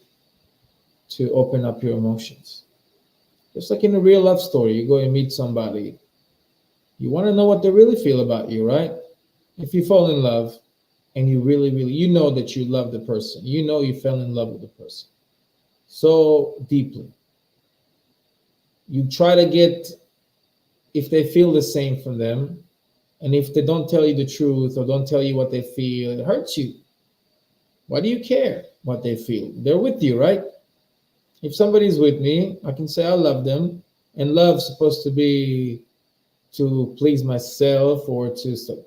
Speaker 1: to open up your emotions. Just like in a real love story, you go and meet somebody. You want to know what they really feel about you, right? If you fall in love and you really, you know that you love the person, you know you fell in love with the person so deeply. You try to get, if they feel the same from them, and if they don't tell you the truth or don't tell you what they feel, it hurts you. Why do you care what they feel? They're with you, right? If somebody's with me, I can say I love them, and love's supposed to be to please myself or to, so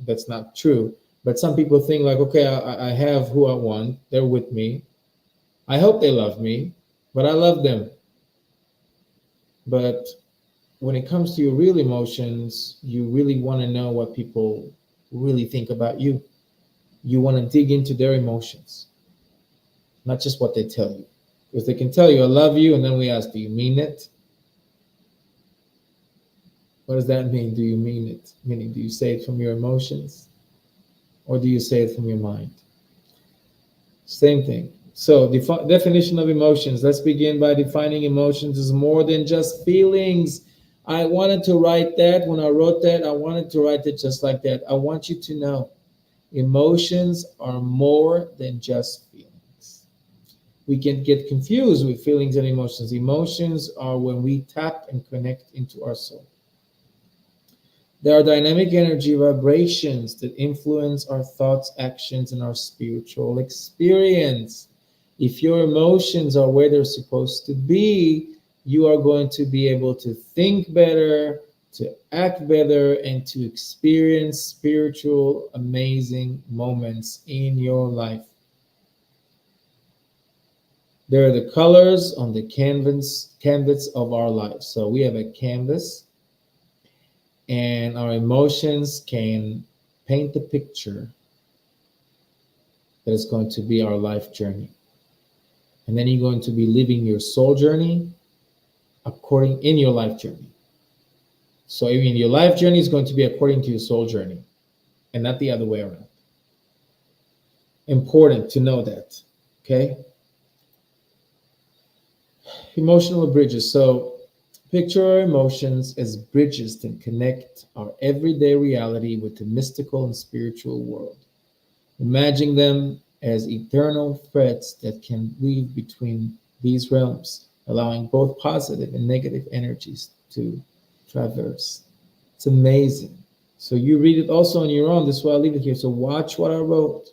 Speaker 1: that's not true. But some people think like, okay, I have who I want. They're with me. I hope they love me, but I love them. But when it comes to your real emotions, you really want to know what people really think about you. You want to dig into their emotions, not just what they tell you. Because they can tell you, I love you, and then we ask, do you mean it? What does that mean? Do you mean it? Meaning, do you say it from your emotions? Or do you say it from your mind? Same thing. So, definition of emotions. Let's begin by defining emotions as more than just feelings. I wanted to write that. When I wrote that, I wanted to write it just like that. I want you to know emotions are more than just feelings. We can get confused with feelings and emotions. Emotions are when we tap and connect into our soul. There are dynamic energy vibrations that influence our thoughts, actions, and our spiritual experience. If your emotions are where they're supposed to be, you are going to be able to think better, to act better, and to experience spiritual, amazing moments in your life. There are the colors on the canvas of our life. So we have a canvas, and our emotions can paint the picture that is going to be our life journey. And then you're going to be living your soul journey according in your life journey. So I mean, your life journey is going to be according to your soul journey and not the other way around. Important to know that. Okay. Emotional bridges. So picture our emotions as bridges that connect our everyday reality with the mystical and spiritual world. Imagine them as eternal threads that can weave between these realms, allowing both positive and negative energies to traverse. It's amazing. So you read it also on your own. This is why I leave it here. So watch what I wrote.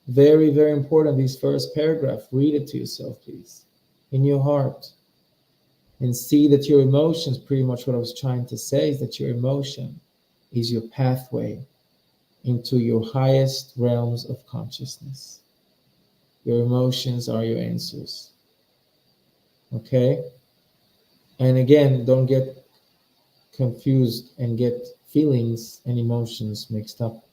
Speaker 1: Very, very important. These first paragraph. Read it to yourself, please, in your heart, and see that your emotions. Pretty much what I was trying to say is that your emotion is your pathway into your highest realms of consciousness. Your emotions are your answers. Okay? And again, don't get confused and get feelings and emotions mixed up.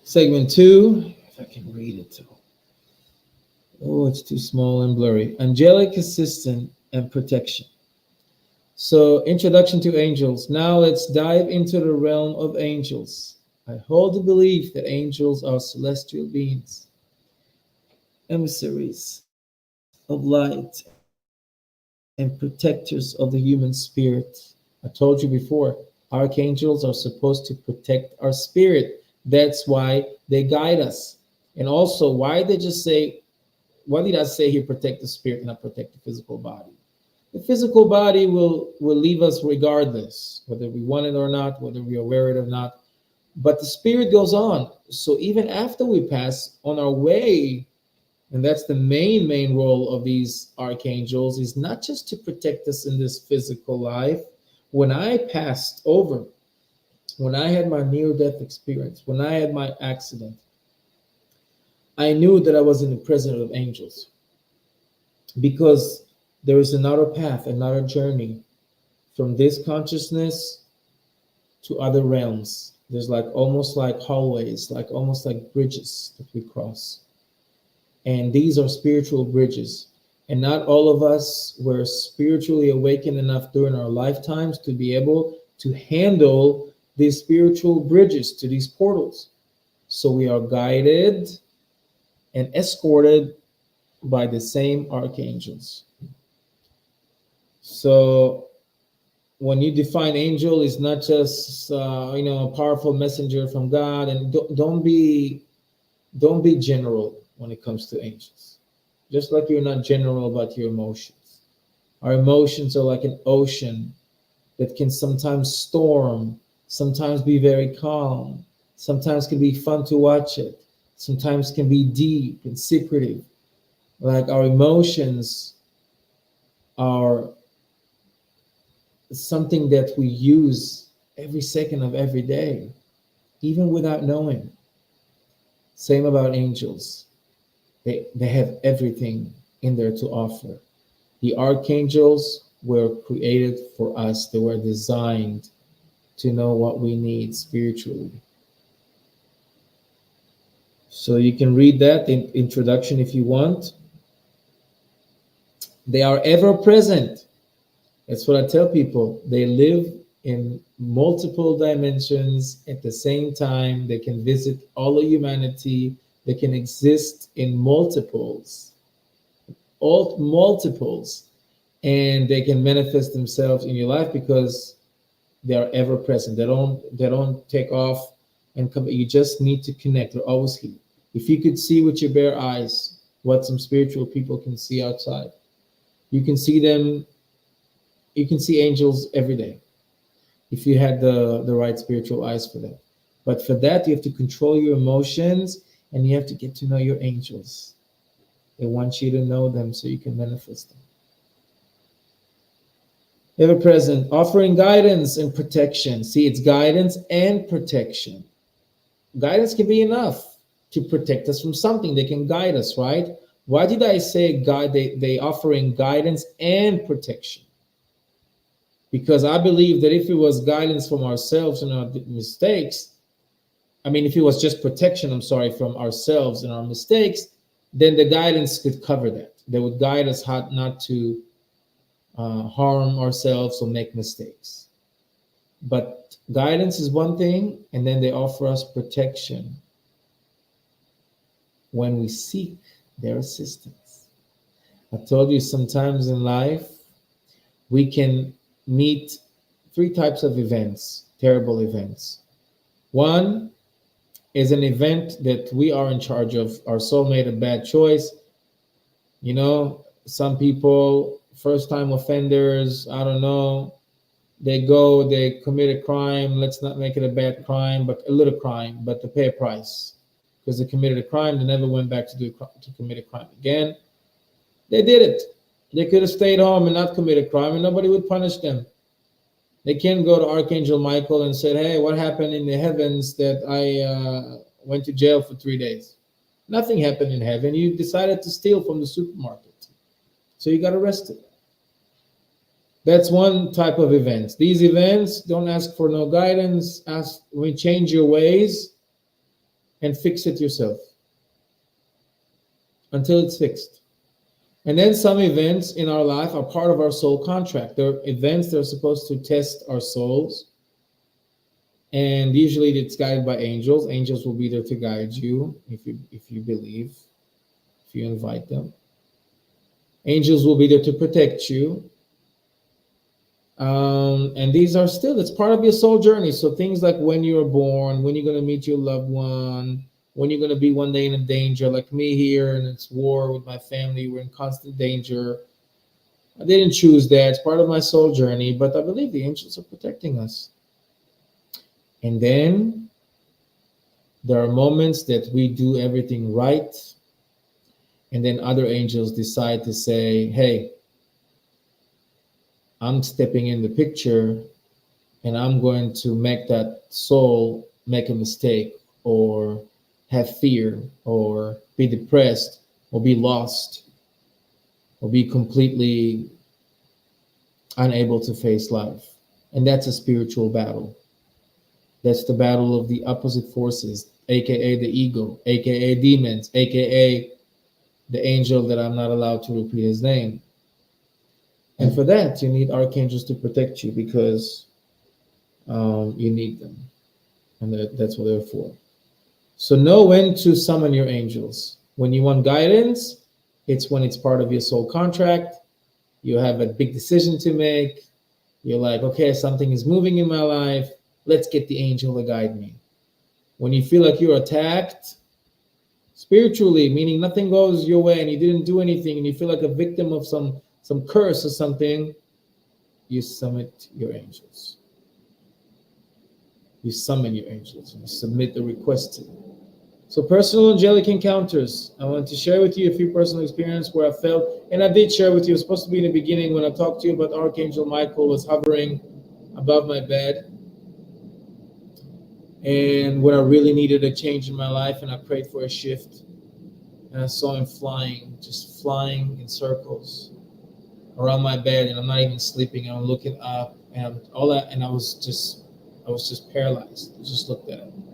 Speaker 1: Segment 2, if I can read it. Oh, it's too small and blurry. Angelic assistance and protection. So, introduction to angels. Now let's dive into the realm of angels. I hold the belief that angels are celestial beings, emissaries of light, and protectors of the human spirit. I told you before, archangels are supposed to protect our spirit. That's why they guide us. And also, why they just say, why did I say here protect the spirit and not protect the physical body? The physical body will leave us regardless, whether we want it or not, whether we are aware of it or not. But the spirit goes on. So even after we pass on our way, and that's the main role of these archangels, is not just to protect us in this physical life. When I passed over, when I had my near-death experience, when I had my accident, I knew that I was in the presence of angels, because there is another path, another journey from this consciousness to other realms. There's like almost like hallways, like almost like bridges that we cross. And these are spiritual bridges. And not all of us were spiritually awakened enough during our lifetimes to be able to handle these spiritual bridges to these portals. So we are guided and escorted by the same archangels. So when you define angel, is not just a powerful messenger from God, and don't be general when it comes to angels. Just like you're not general about your emotions. Our emotions are like an ocean that can sometimes storm, sometimes be very calm, sometimes can be fun to watch it, sometimes can be deep and secretive. Like our emotions are something that we use every second of every day, even without knowing. Same about angels. They have everything in there to offer. The archangels were created for us. They were designed to know what we need spiritually. So you can read that in introduction if you want. They are ever present. That's what I tell people. They live in multiple dimensions at the same time. They can visit all of humanity. They can exist in all multiples, and they can manifest themselves in your life because they are ever present. They don't take off and come. You just need to connect. They're always here. If you could see with your bare eyes what some spiritual people can see outside, you can see them. You can see angels every day if you had the right spiritual eyes for that. But for that, you have to control your emotions, and you have to get to know your angels. They want you to know them so you can manifest them. Ever present, offering guidance and protection. See, it's guidance and protection. Guidance can be enough to protect us from something. They can guide us, right? Why did I say God? They offering guidance and protection? Because I believe that if it was guidance from ourselves and our mistakes, I mean, if it was just protection, I'm sorry, from ourselves and our mistakes, then the guidance could cover that. They would guide us how not to harm ourselves or make mistakes. But guidance is one thing, and then they offer us protection when we seek their assistance. I told you sometimes in life we can meet three types of events, terrible events. One is an event that we are in charge of. Our soul made a bad choice. You know, some people, first time offenders, I don't know, they go, they commit a crime. Let's not make it a bad crime, but a little crime, but to pay a price. Because they committed a crime, they never went back to commit a crime again. They did it. They could have stayed home and not committed a crime, and nobody would punish them. They can't go to Archangel Michael and say, "Hey, what happened in the heavens that I went to jail for 3 days?" Nothing happened in heaven. You decided to steal from the supermarket, so you got arrested. That's one type of events. These events don't ask for no guidance. Ask we change your ways and fix it yourself until it's fixed. And then some events in our life are part of our soul contract. They're events that are supposed to test our souls. And usually it's guided by angels. Angels will be there to guide you if you believe, if you invite them. Angels will be there to protect you. And these are still, it's part of your soul journey. So things like when you were born, when you're going to meet your loved one, when you're going to be one day in a danger, like me here, and it's war with my family, we're in constant danger. I didn't choose that. It's part of my soul journey, but I believe the angels are protecting us. And then there are moments that we do everything right, and then other angels decide to say, hey, I'm stepping in the picture and I'm going to make that soul make a mistake or have fear or be depressed or be lost or be completely unable to face life. And that's a spiritual battle. That's the battle of the opposite forces, aka the ego, aka demons, aka the angel that I'm not allowed to repeat his name. And for that, you need archangels to protect you because you need them. And that's what they're for. So know when to summon your angels. When you want guidance, it's when it's part of your soul contract. You have a big decision to make. You're like, okay, something is moving in my life. Let's get the angel to guide me. When you feel like you're attacked spiritually, meaning nothing goes your way and you didn't do anything, and you feel like a victim of some curse or something, you summon your angels. You summon your angels and you submit the request to them. So personal angelic encounters. I want to share with you a few personal experiences where I felt, and I did share with you, it was supposed to be in the beginning when I talked to you about Archangel Michael was hovering above my bed. And when I really needed a change in my life and I prayed for a shift, and I saw him flying, just flying in circles around my bed, and I'm not even sleeping, and I'm looking up, and I was just paralyzed. I just looked at him.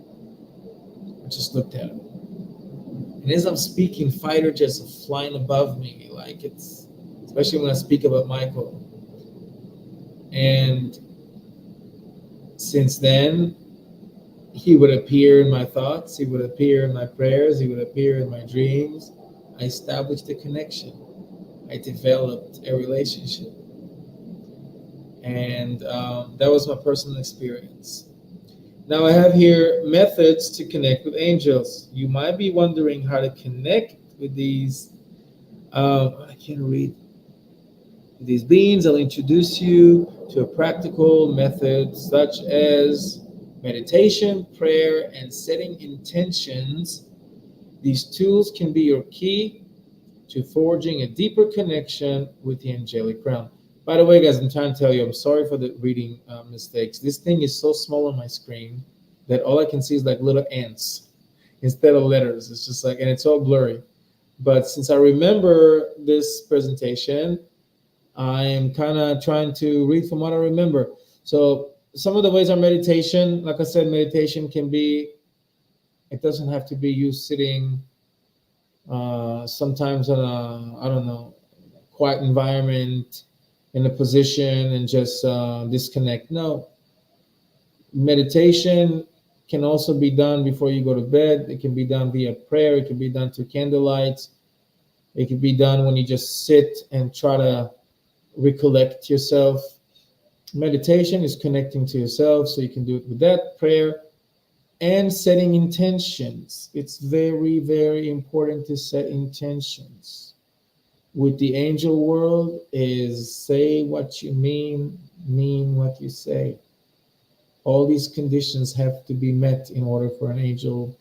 Speaker 1: And as I'm speaking, fighter jets are flying above me, like it's, especially when I speak about Michael. And since then, he would appear in my thoughts, he would appear in my prayers, he would appear in my dreams. I established a connection. I developed a relationship. And that was my personal experience. Now I have here methods to connect with angels. You might be wondering how to connect with these. I can't read these beings. I'll introduce you to a practical method such as meditation, prayer, and setting intentions. These tools can be your key to forging a deeper connection with the angelic realm. By the way, guys, I'm trying to tell you, I'm sorry for the reading mistakes. This thing is so small on my screen that all I can see is like little ants instead of letters. It's just like, and it's all blurry. But since I remember this presentation, I'm kind of trying to read from what I remember. So some of the ways are meditation. Like I said, meditation can be, it doesn't have to be you sitting sometimes in a, I don't know, quiet environment in a position and just disconnect. No, Meditation can also be done before you go to bed. It can be done via prayer. It can be done through candlelight. It can be done when you just sit and try to recollect yourself. Meditation is connecting to yourself, so you can do it with that prayer and setting intentions. It's very, very important to set intentions. With the angel world is say what you mean what you say. All these conditions have to be met in order for an angel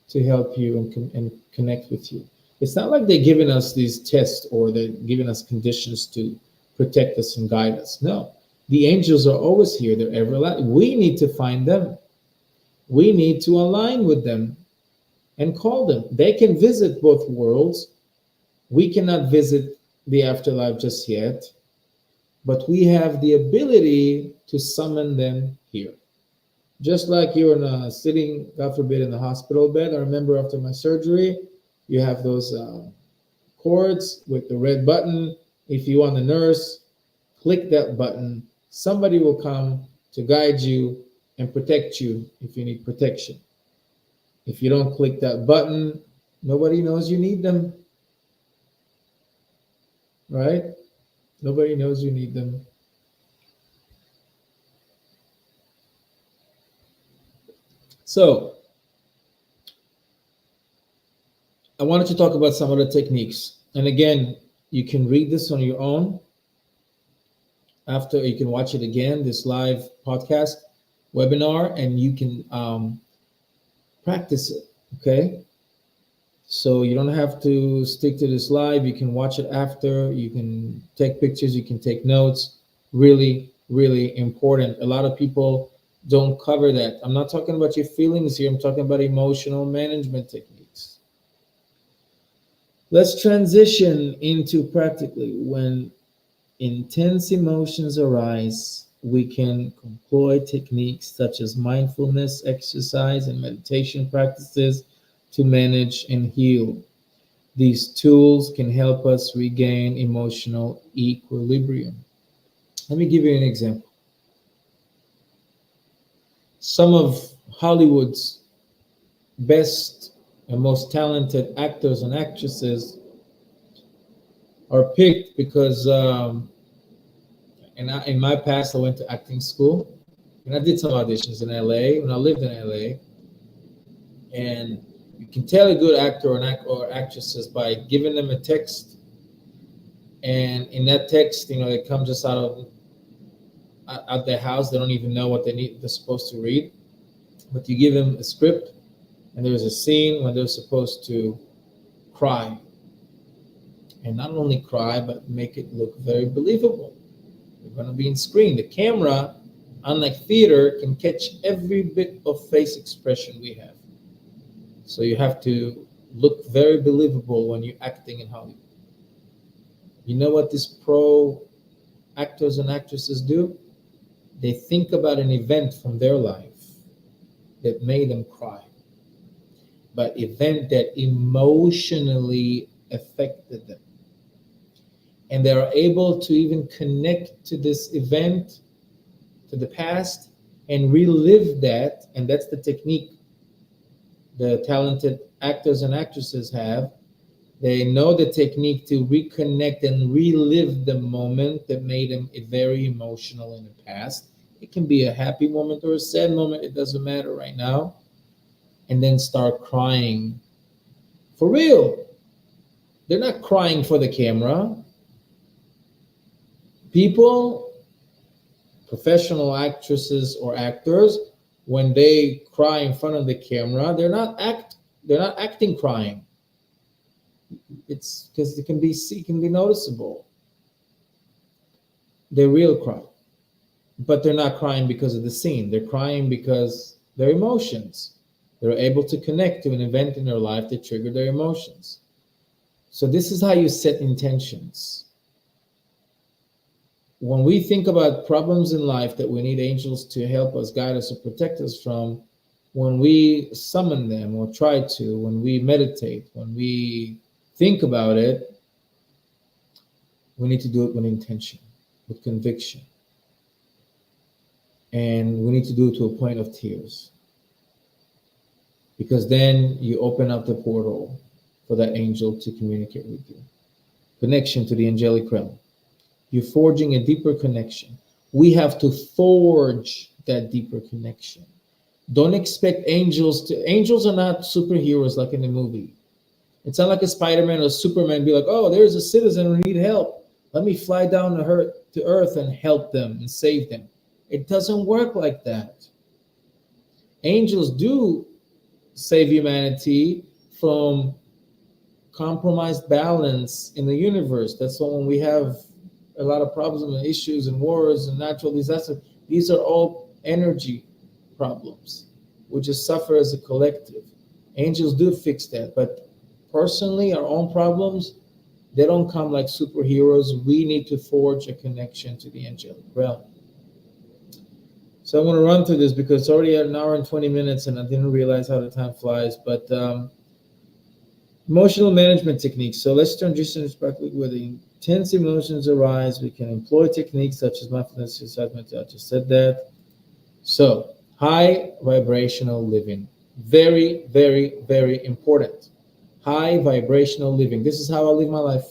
Speaker 1: to help you and connect with you. It's not like they're giving us these tests or they're giving us conditions to protect us and guide us. No, the angels are always here. They're everlasting. We need to find them. We need to align with them and call them. They can visit both worlds. We cannot visit the afterlife just yet, but we have the ability to summon them here. Just like you're in sitting, God forbid, in the hospital bed. I remember after my surgery, you have those cords with the red button. If you want the nurse, click that button. Somebody will come to guide you and protect you if you need protection. If you don't click that button, nobody knows you need them, right? Nobody knows you need them. So, I wanted to talk about some of the techniques. And again, you can read this on your own. After you can watch it again, this live podcast webinar, and you can practice it. Okay. So you don't have to stick to this live. You can watch it after. You can take pictures. You can take notes. Really, really important. A lot of people don't cover that. I'm not talking about your feelings here. I'm talking about emotional management techniques. Let's transition into practically when intense emotions arise, we can employ techniques such as mindfulness exercise and meditation practices to manage and heal. These tools can help us regain emotional equilibrium. Let me give you an example. Some of Hollywood's best and most talented actors and actresses are picked because in my past, I went to acting school and I did some auditions in LA when I lived in LA. And you can tell a good actor or actresses by giving them a text, and in that text, they come just out their house. They don't even know what they're supposed to read, but you give them a script, and there's a scene when they're supposed to cry, and not only cry, but make it look very believable. They're going to be in screen. The camera, unlike theater, can catch every bit of face expression we have. So you have to look very believable when you're acting in Hollywood. You know what these pro actors and actresses do? They think about an event from their life that made them cry, but event that emotionally affected them. And they are able to even connect to this event, to the past, and relive that. And that's the technique the talented actors and actresses have. They know the technique to reconnect and relive the moment that made them very emotional in the past. It can be a happy moment or a sad moment, it doesn't matter right now. And then start crying for real. They're not crying for the camera. People, professional actresses or actors, when they cry in front of the camera, they're not acting crying. It's because it can be noticeable. They real cry, but they're not crying because of the scene. They're crying because their emotions. They're able to connect to an event in their life that triggered their emotions. So this is how you set intentions. When we think about problems in life that we need angels to help us, guide us, or protect us from, when we summon them or try to, when we meditate, when we think about it, we need to do it with intention, with conviction. And we need to do it to a point of tears, because then you open up the portal for that angel to communicate with you. Connection to the angelic realm. You're forging a deeper connection. We have to forge that deeper connection. Don't expect angels are not superheroes like in the movie. It's not like a Spider-Man or Superman be like, oh, there's a citizen who need help. Let me fly down to earth and help them and save them. It doesn't work like that. Angels do save humanity from compromised balance in the universe. That's why when we have a lot of problems and issues and wars and natural disasters, these are all energy problems. We just suffer as a collective. Angels do fix that, but personally, our own problems, they don't come like superheroes. We need to forge a connection to the angelic realm. So I'm going to run through this because it's already an hour and 20 minutes and I didn't realize how the time flies. But emotional management techniques. So let's transition this practically where the intense emotions arise. We can employ techniques such as mindfulness, excitement. I just said that. So high vibrational living. Very, very, very important. High vibrational living. This is how I live my life.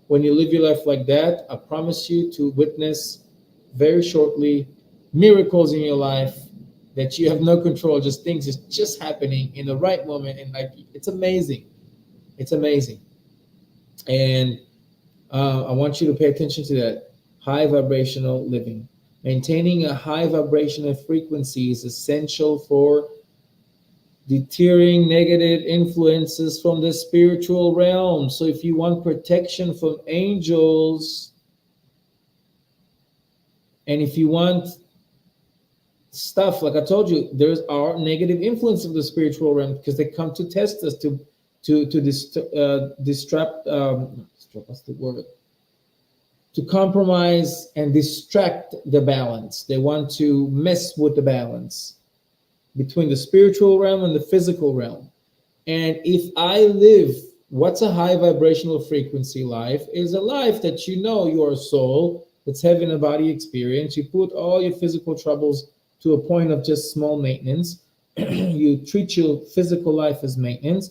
Speaker 1: When you live your life like that, I promise you to witness very shortly miracles in your life that you have no control. Just things is just happening in the right moment, and like it's amazing. It's amazing, and I want you to pay attention to that. High vibrational living. Maintaining a high vibrational frequency is essential for deterring negative influences from the spiritual realm. So if you want protection from angels, and if you want stuff, like I told you, there's our negative influence of the spiritual realm because they come to test us, to distract, what's the word? To compromise and distract the balance. They want to mess with the balance between the spiritual realm and the physical realm. And if I live, what's a high vibrational frequency life? Is a life that you know you're a soul that's having a body experience. You put all your physical troubles to a point of just small maintenance. You treat your physical life as maintenance.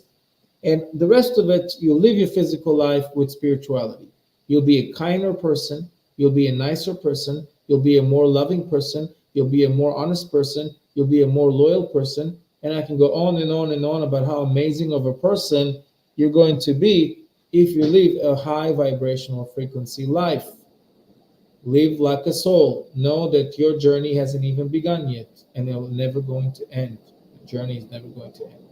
Speaker 1: And the rest of it, you live your physical life with spirituality. You'll be a kinder person. You'll be a nicer person. You'll be a more loving person. You'll be a more honest person. You'll be a more loyal person. And I can go on and on and on about how amazing of a person you're going to be if you live a high vibrational frequency life. Live like a soul. Know that your journey hasn't even begun yet, and it's never going to end. The journey is never going to end.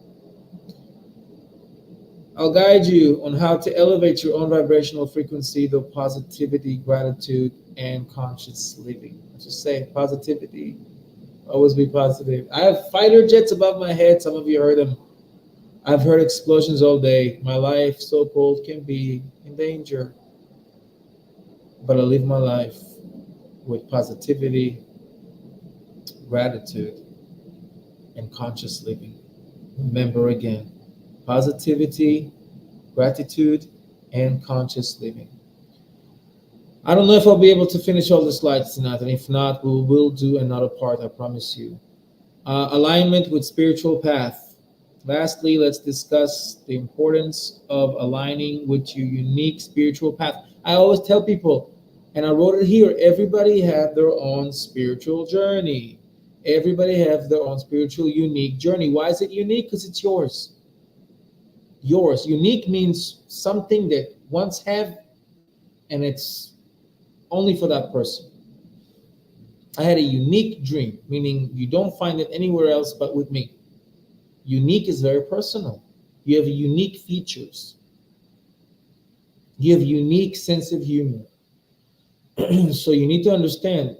Speaker 1: I'll guide you on how to elevate your own vibrational frequency through positivity, gratitude, and conscious living. I just say positivity. Always be positive. I have fighter jets above my head. Some of you heard them. I've heard explosions all day. My life, so-called, can be in danger. But I live my life with positivity, gratitude, and conscious living. Remember again, positivity, gratitude, and conscious living. I don't know if I'll be able to finish all the slides tonight, and if not, we will do another part, I promise you. Alignment with spiritual path. Lastly, let's discuss the importance of aligning with your unique spiritual path. I always tell people, and I wrote it here, everybody have their own spiritual journey. Everybody have their own spiritual unique journey. Why is it unique? Because it's yours. Yours. Unique means something that once have, and it's only for that person. I had a unique dream, meaning you don't find it anywhere else but with me. Unique is very personal. You have unique features. You have unique sense of humor. So you need to understand,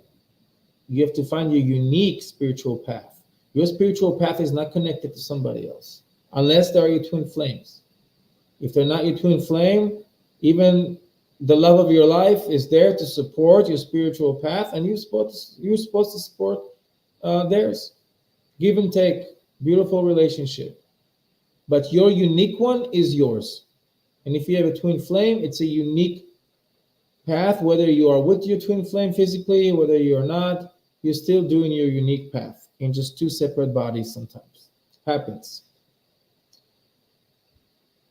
Speaker 1: you have to find your unique spiritual path. Your spiritual path is not connected to somebody else, unless they are your twin flames. If they're not your twin flame, even the love of your life is there to support your spiritual path, and you're supposed to support theirs. Give and take, beautiful relationship. But your unique one is yours. And if you have a twin flame, it's a unique path, whether you are with your twin flame physically, whether you are not, you're still doing your unique path in just two separate bodies sometimes. Happens.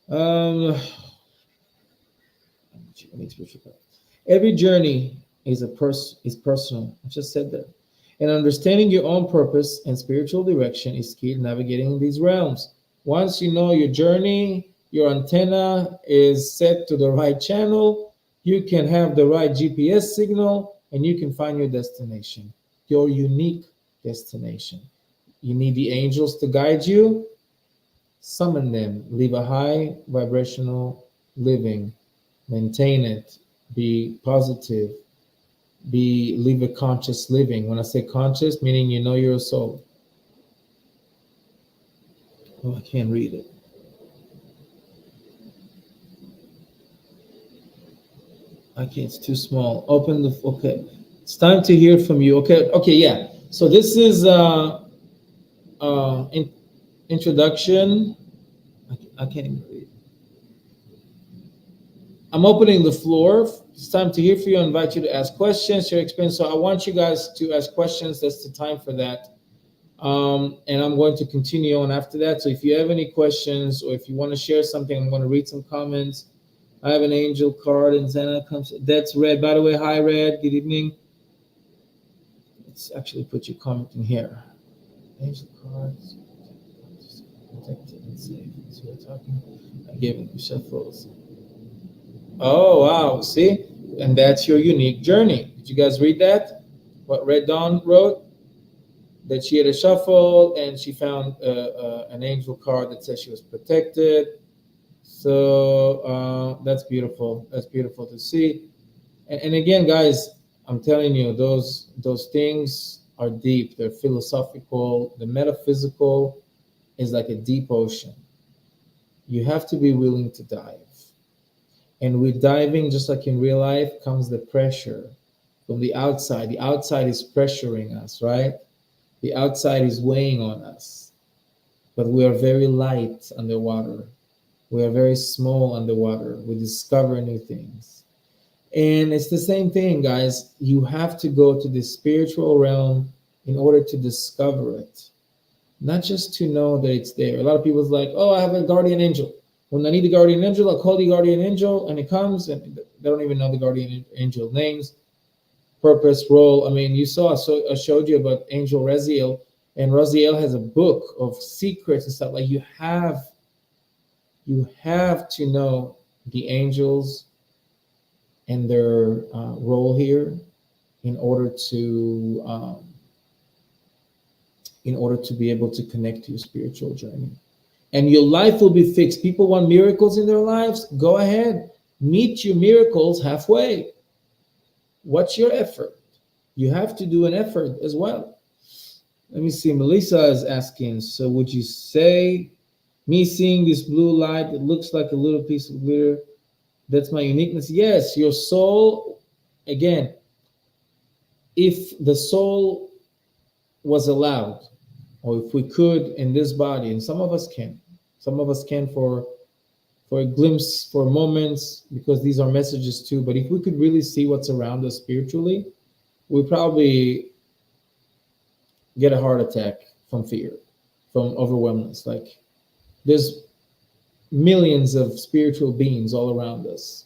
Speaker 1: Um, every journey is personal. I just said that. And understanding your own purpose and spiritual direction is key to navigating these realms. Once you know your journey, your antenna is set to the right channel, you can have the right GPS signal, and you can find your destination, your unique destination. You need the angels to guide you, summon them, live a high vibrational living, maintain it, be positive, be live a conscious living. When I say conscious, meaning you know you're a soul. Oh, I can't read it. I can't. It's too small. Open the. Okay, it's time to hear from you. Okay. Okay. Yeah. So this is introduction. I can't even read. I'm opening the floor. It's time to hear from you. I invite you to ask questions, share experience. So I want you guys to ask questions. That's the time for that. And I'm going to continue on after that. So if you have any questions or if you want to share something, I'm going to read some comments. I have an angel card and Zana comes. That's Red. By the way, hi Red. Good evening. Let's actually put your comment in here. Angel cards. Protected and safe. So we're talking. I gave him shuffles. Oh wow. See? And that's your unique journey. Did you guys read that? What Red Dawn wrote? That she had a shuffle and she found an angel card that says she was protected. So that's beautiful. That's beautiful to see. And again, guys, I'm telling you, those things are deep. They're philosophical. The metaphysical is like a deep ocean. You have to be willing to dive. And with diving, just like in real life, comes the pressure from the outside. The outside is pressuring us, right? The outside is weighing on us. But we are very light underwater. We are very small underwater. We discover new things. And it's the same thing, guys. You have to go to the spiritual realm in order to discover it, not just to know that it's there. A lot of people's like, oh, I have a guardian angel. When I need a guardian angel, I'll call the guardian angel, and it comes, and they don't even know the guardian angel names, purpose, role. I mean, you saw, so I showed you about Angel Raziel, and Raziel has a book of secrets and stuff. Like you have to know the angels and their role here in order to be able to connect to your spiritual journey. And your life will be fixed. People want miracles in their lives. Go ahead, meet your miracles halfway. What's your effort? You have to do an effort as well. Let me see. Melissa is asking, so would you say me seeing this blue light that looks like a little piece of glitter, that's my uniqueness? Yes, your soul, again, if the soul was allowed, or if we could in this body, and some of us can for a glimpse, for moments, because these are messages too. But if we could really see what's around us spiritually, we probably get a heart attack from fear, from overwhelmness. Like there's millions of spiritual beings all around us.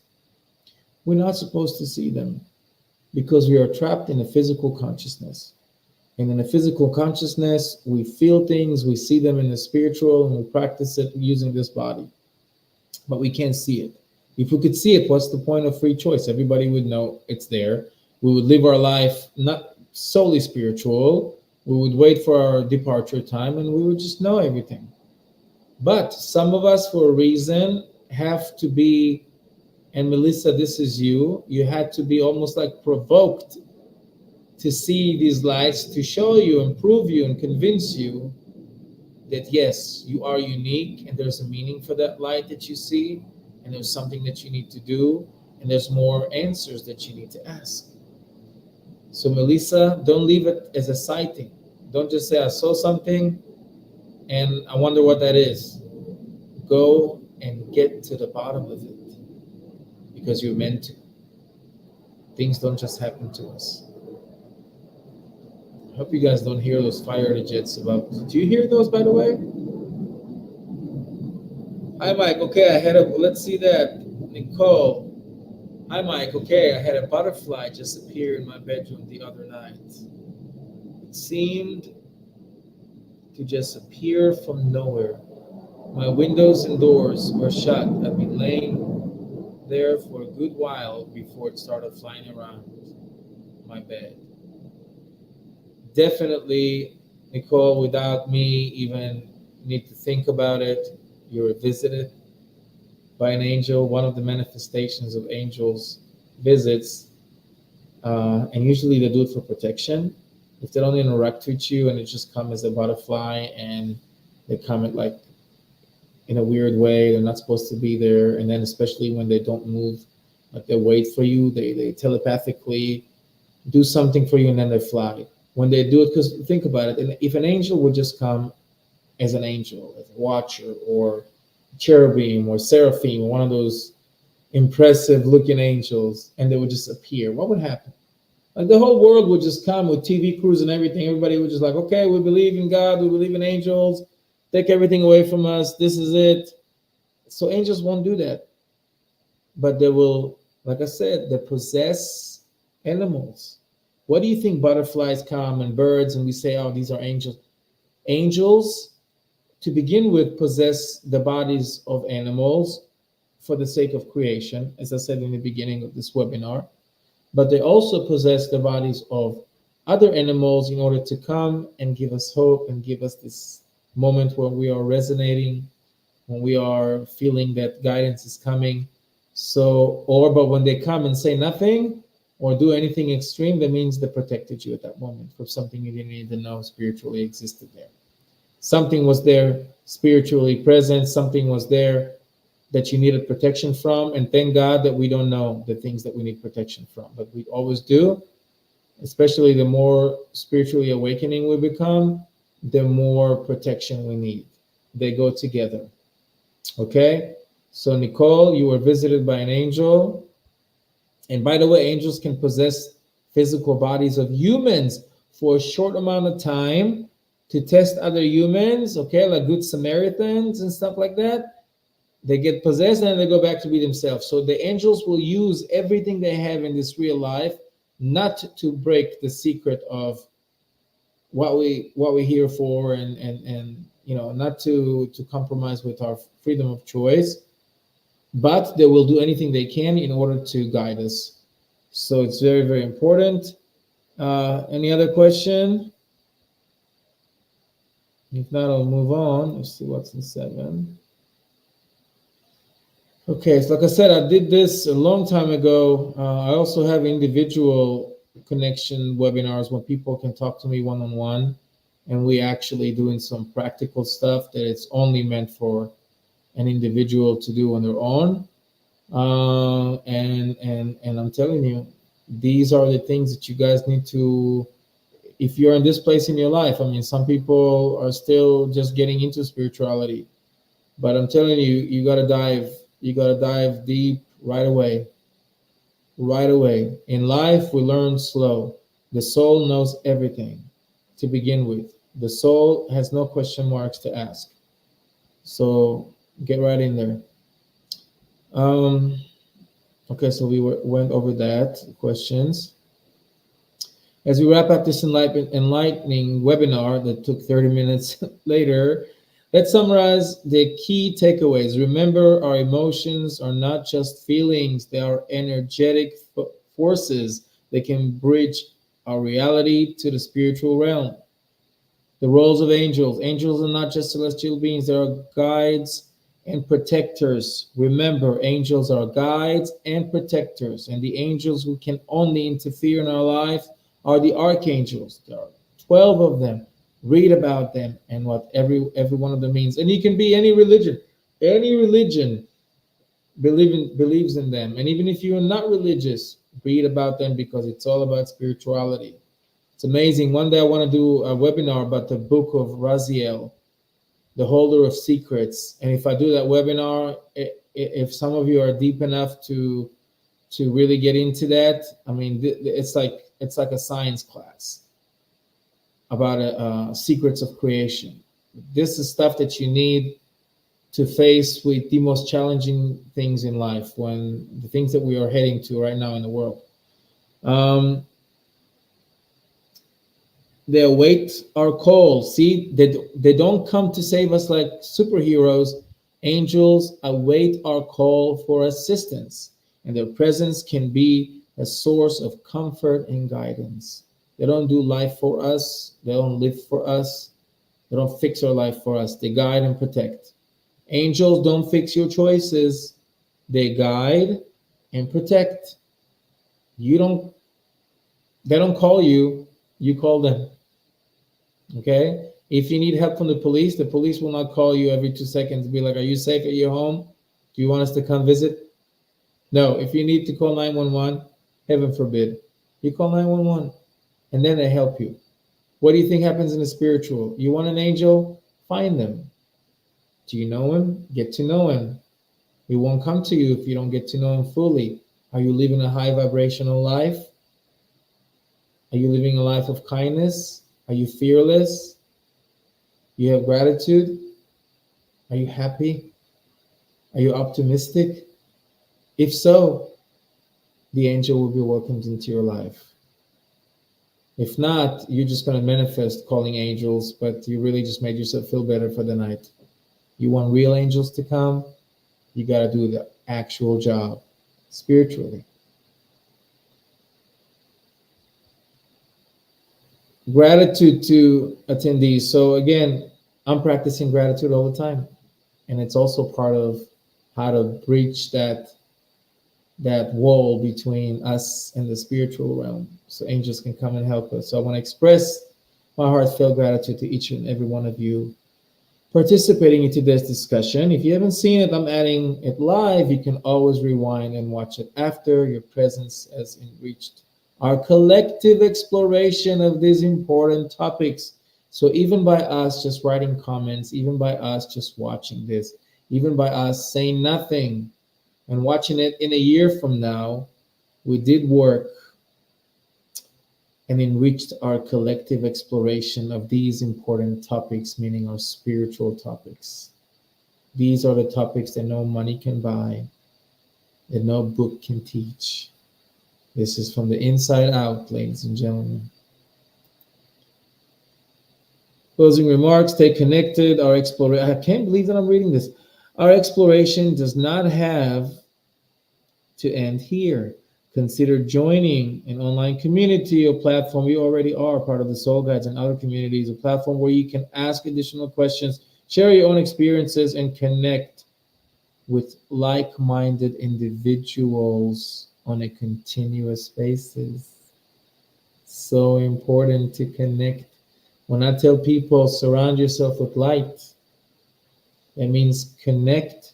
Speaker 1: We're not supposed to see them because we are trapped in a physical consciousness. And in a physical consciousness, we feel things, we see them in the spiritual, and we practice it using this body. But we can't see it. If we could see it, what's the point of free choice? Everybody would know it's there. We would live our life not solely spiritual. We would wait for our departure time and we would just know everything. But some of us, for a reason, have to be, and Melissa, this is you, you had to be almost like provoked to see these lights, to show you and prove you and convince you that yes, you are unique and there's a meaning for that light that you see, and there's something that you need to do, and there's more answers that you need to ask. So Melissa, don't leave it as a sighting. Don't just say I saw something and I wonder what that is. Go and get to the bottom of it because you're meant to. Things don't just happen to us. Hope you guys don't hear those fire jets above. Do you hear those, by the way? Hi, Mike. Okay, I had a. Let's see that. Nicole. Hi, Mike. Okay, I had a butterfly just appear in my bedroom the other night. It seemed to just appear from nowhere. My windows and doors were shut. I've been laying there for a good while before it started flying around my bed. Definitely, Nicole, without me even need to think about it, you were visited by an angel. One of the manifestations of angels visits, and usually they do it for protection. If they don't interact with you and it just come as a butterfly and they come at like in a weird way, they're not supposed to be there, and then especially when they don't move, like they wait for you, they telepathically do something for you and then they fly. When they do it, because think about it, and if an angel would just come as an angel, as a watcher or cherubim or seraphim, one of those impressive looking angels, and they would just appear, what would happen? Like the whole world would just come with TV crews and everything. Everybody would just like, okay, we believe in God, we believe in angels, take everything away from us. This is it. So angels won't do that, but they will, like I said, they possess animals. What do you think butterflies come and birds, and we say, oh, these are angels? Angels, to begin with, possess the bodies of animals for the sake of creation, as I said in the beginning of this webinar, but they also possess the bodies of other animals in order to come and give us hope and give us this moment where we are resonating, when we are feeling that guidance is coming. So, but when they come and say nothing or do anything extreme, that means they protected you at that moment for something you didn't even know spiritually existed there. Something was there spiritually present, something was there that you needed protection from, and thank God that we don't know the things that we need protection from, but we always do. Especially the more spiritually awakening we become, the more protection we need. They go together. Okay? So, Nicole, you were visited by an angel. And by the way, angels can possess physical bodies of humans for a short amount of time to test other humans, okay, like good Samaritans and stuff like that. They get possessed and they go back to be themselves. So the angels will use everything they have in this real life not to break the secret of what we're here for, and not to compromise with our freedom of choice, but they will do anything they can in order to guide us. So it's very, very important. Any other question? If not, I'll move on. Let's see what's in 7. Okay, so like I said, I did this a long time ago. I also have individual connection webinars when people can talk to me one-on-one, and we actually doing some practical stuff that it's only meant for an individual to do on their own. And I'm telling you, these are the things that you guys need to, if you're in this place in your life. I mean, some people are still just getting into spirituality, but I'm telling you, you gotta dive deep right away. Right away. In life, we learn slow. The soul knows everything to begin with. The soul has no question marks to ask. So get right in there. Okay, so went over that questions. As we wrap up this enlightening webinar that took 30 minutes later, let's summarize the key takeaways. Remember, our emotions are not just feelings, they are energetic forces that can bridge our reality to the spiritual realm. The roles of angels. Angels are not just celestial beings, they are guides and protectors. Remember, angels are guides and protectors, and the angels who can only interfere in our life are the archangels. There are 12 of them. Read about them and what every one of them means. And you can be any religion. Any religion believes in them. And even if you're not religious, read about them because it's all about spirituality. It's amazing. One day I want to do a webinar about the book of Raziel, the holder of secrets. And if I do that webinar, if some of you are deep enough to really get into that, I mean, it's like a science class. about secrets of creation. This is stuff that you need to face with the most challenging things in life, when the things that we are heading to right now in the world. Um, they await our call. See, they don't come to save us like superheroes. Angels await our call for assistance, and their presence can be a source of comfort and guidance. They don't do life for us, they don't live for us, they don't fix our life for us. They guide and protect. Angels don't fix your choices, they guide and protect. You don't, they don't call you, you call them. Okay? If you need help from the police will not call you every 2 seconds to be like, "Are you safe at your home? Do you want us to come visit?" No, if you need to call 911, heaven forbid, you call 911 and then they help you. What do you think happens in the spiritual? You want an angel? Find them. Do you know him? Get to know him. He won't come to you if you don't get to know him fully. Are you living a high vibrational life? Are you living a life of kindness? Are you fearless? You have gratitude? Are you happy? Are you optimistic? If so, the angel will be welcomed into your life. If not, you're just going to manifest calling angels, but you really just made yourself feel better for the night. You want real angels to come, you got to do the actual job spiritually. Gratitude to attendees. So, again, I'm practicing gratitude all the time. And it's also part of how to breach that wall between us and the spiritual realm, so angels can come and help us. So I want to express my heartfelt gratitude to each and every one of you participating in today's discussion. If you haven't seen it, I'm adding it live. You can always rewind and watch it after. Your presence has enriched our collective exploration of these important topics. So even by us just writing comments, even by us just watching this, even by us saying nothing and watching it in a year from now, we did work and enriched our collective exploration of these important topics, meaning our spiritual topics. These are the topics that no money can buy, that no book can teach. This is from the inside out, ladies and gentlemen. Closing remarks, stay connected. Our exploration, I can't believe that I'm reading this. Our exploration does not have to end here. Consider joining an online community or platform. You already are part of the Soul Guides and other communities, a platform where you can ask additional questions, share your own experiences, and connect with like minded individuals on a continuous basis. So important to connect. When I tell people surround yourself with light, that means connect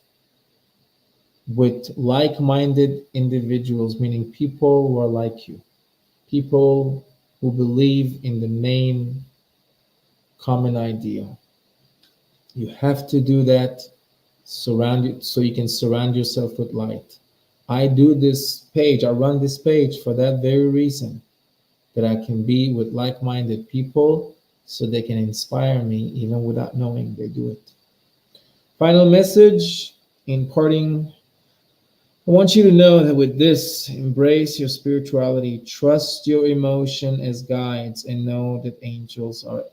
Speaker 1: with like minded individuals, meaning people who are like you, people who believe in the main common ideal. You have to do that so you can surround yourself with light. I do this page, I run this page for that very reason, that I can be with like minded people so they can inspire me even without knowing they do it. Final message in parting, I want you to know that with this, embrace your spirituality, trust your emotion as guides, and know that angels are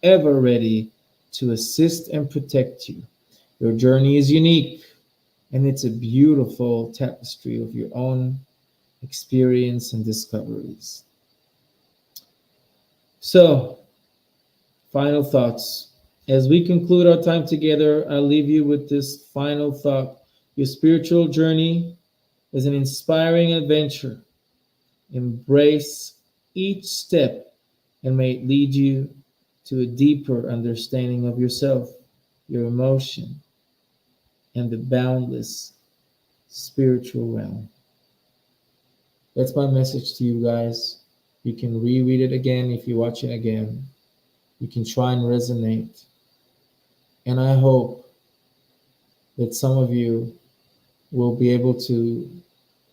Speaker 1: ever ready to assist and protect you. Your journey is unique, and it's a beautiful tapestry of your own experience and discoveries. So, final thoughts. As we conclude our time together, I'll leave you with this final thought. Your spiritual journey is an inspiring adventure. Embrace each step and may it lead you to a deeper understanding of yourself, your emotion, and the boundless spiritual realm. That's my message to you guys. You can reread it again if you watch it again. You can try and resonate. And I hope that some of you will be able to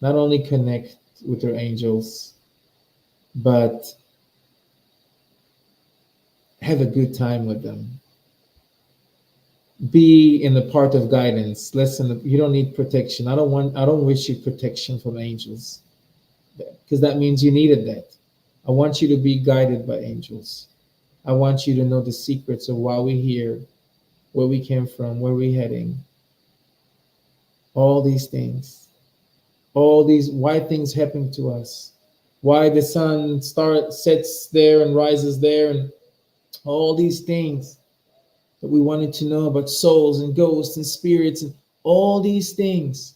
Speaker 1: not only connect with your angels, but Have a good time with them. Be in the part of guidance. Listen, you don't need protection. I don't wish you protection from angels, because that means you needed that. I want you to be guided by angels. I want you to know the secrets of why we're here, where we came from, where we're heading, all these things, all these why things happen to us, why the sun sets there and rises there, and all these things that we wanted to know about souls and ghosts and spirits, and all these things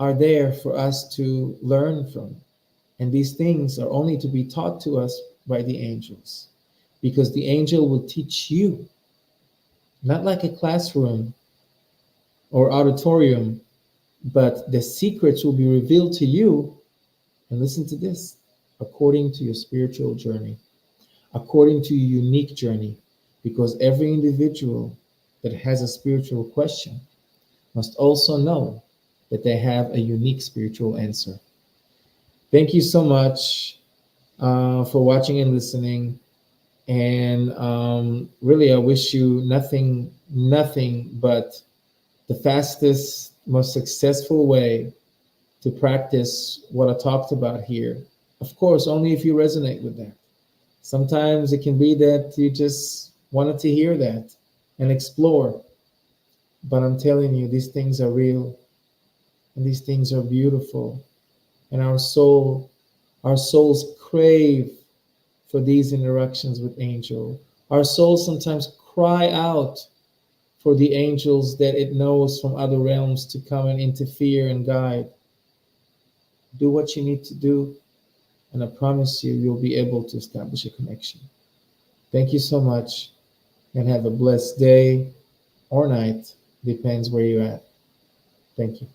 Speaker 1: are there for us to learn from. And these things are only to be taught to us by the angels, because the angel will teach you, not like a classroom or auditorium, but the secrets will be revealed to you. And listen to this, according to your spiritual journey, according to your unique journey, because every individual that has a spiritual question must also know that they have a unique spiritual answer. Thank you so much for watching and listening. And really, I wish you nothing but the fastest, most successful way to practice what I talked about here. Of course, only if you resonate with that. Sometimes it can be that you just wanted to hear that and explore. But I'm telling you, these things are real and these things are beautiful. And our souls crave for these interactions with angel. Our souls sometimes cry out for the angels that it knows from other realms to come and interfere and guide. Do what you need to do, and I promise you, you'll be able to establish a connection. Thank you so much, and have a blessed day or night, depends where you're at. Thank you.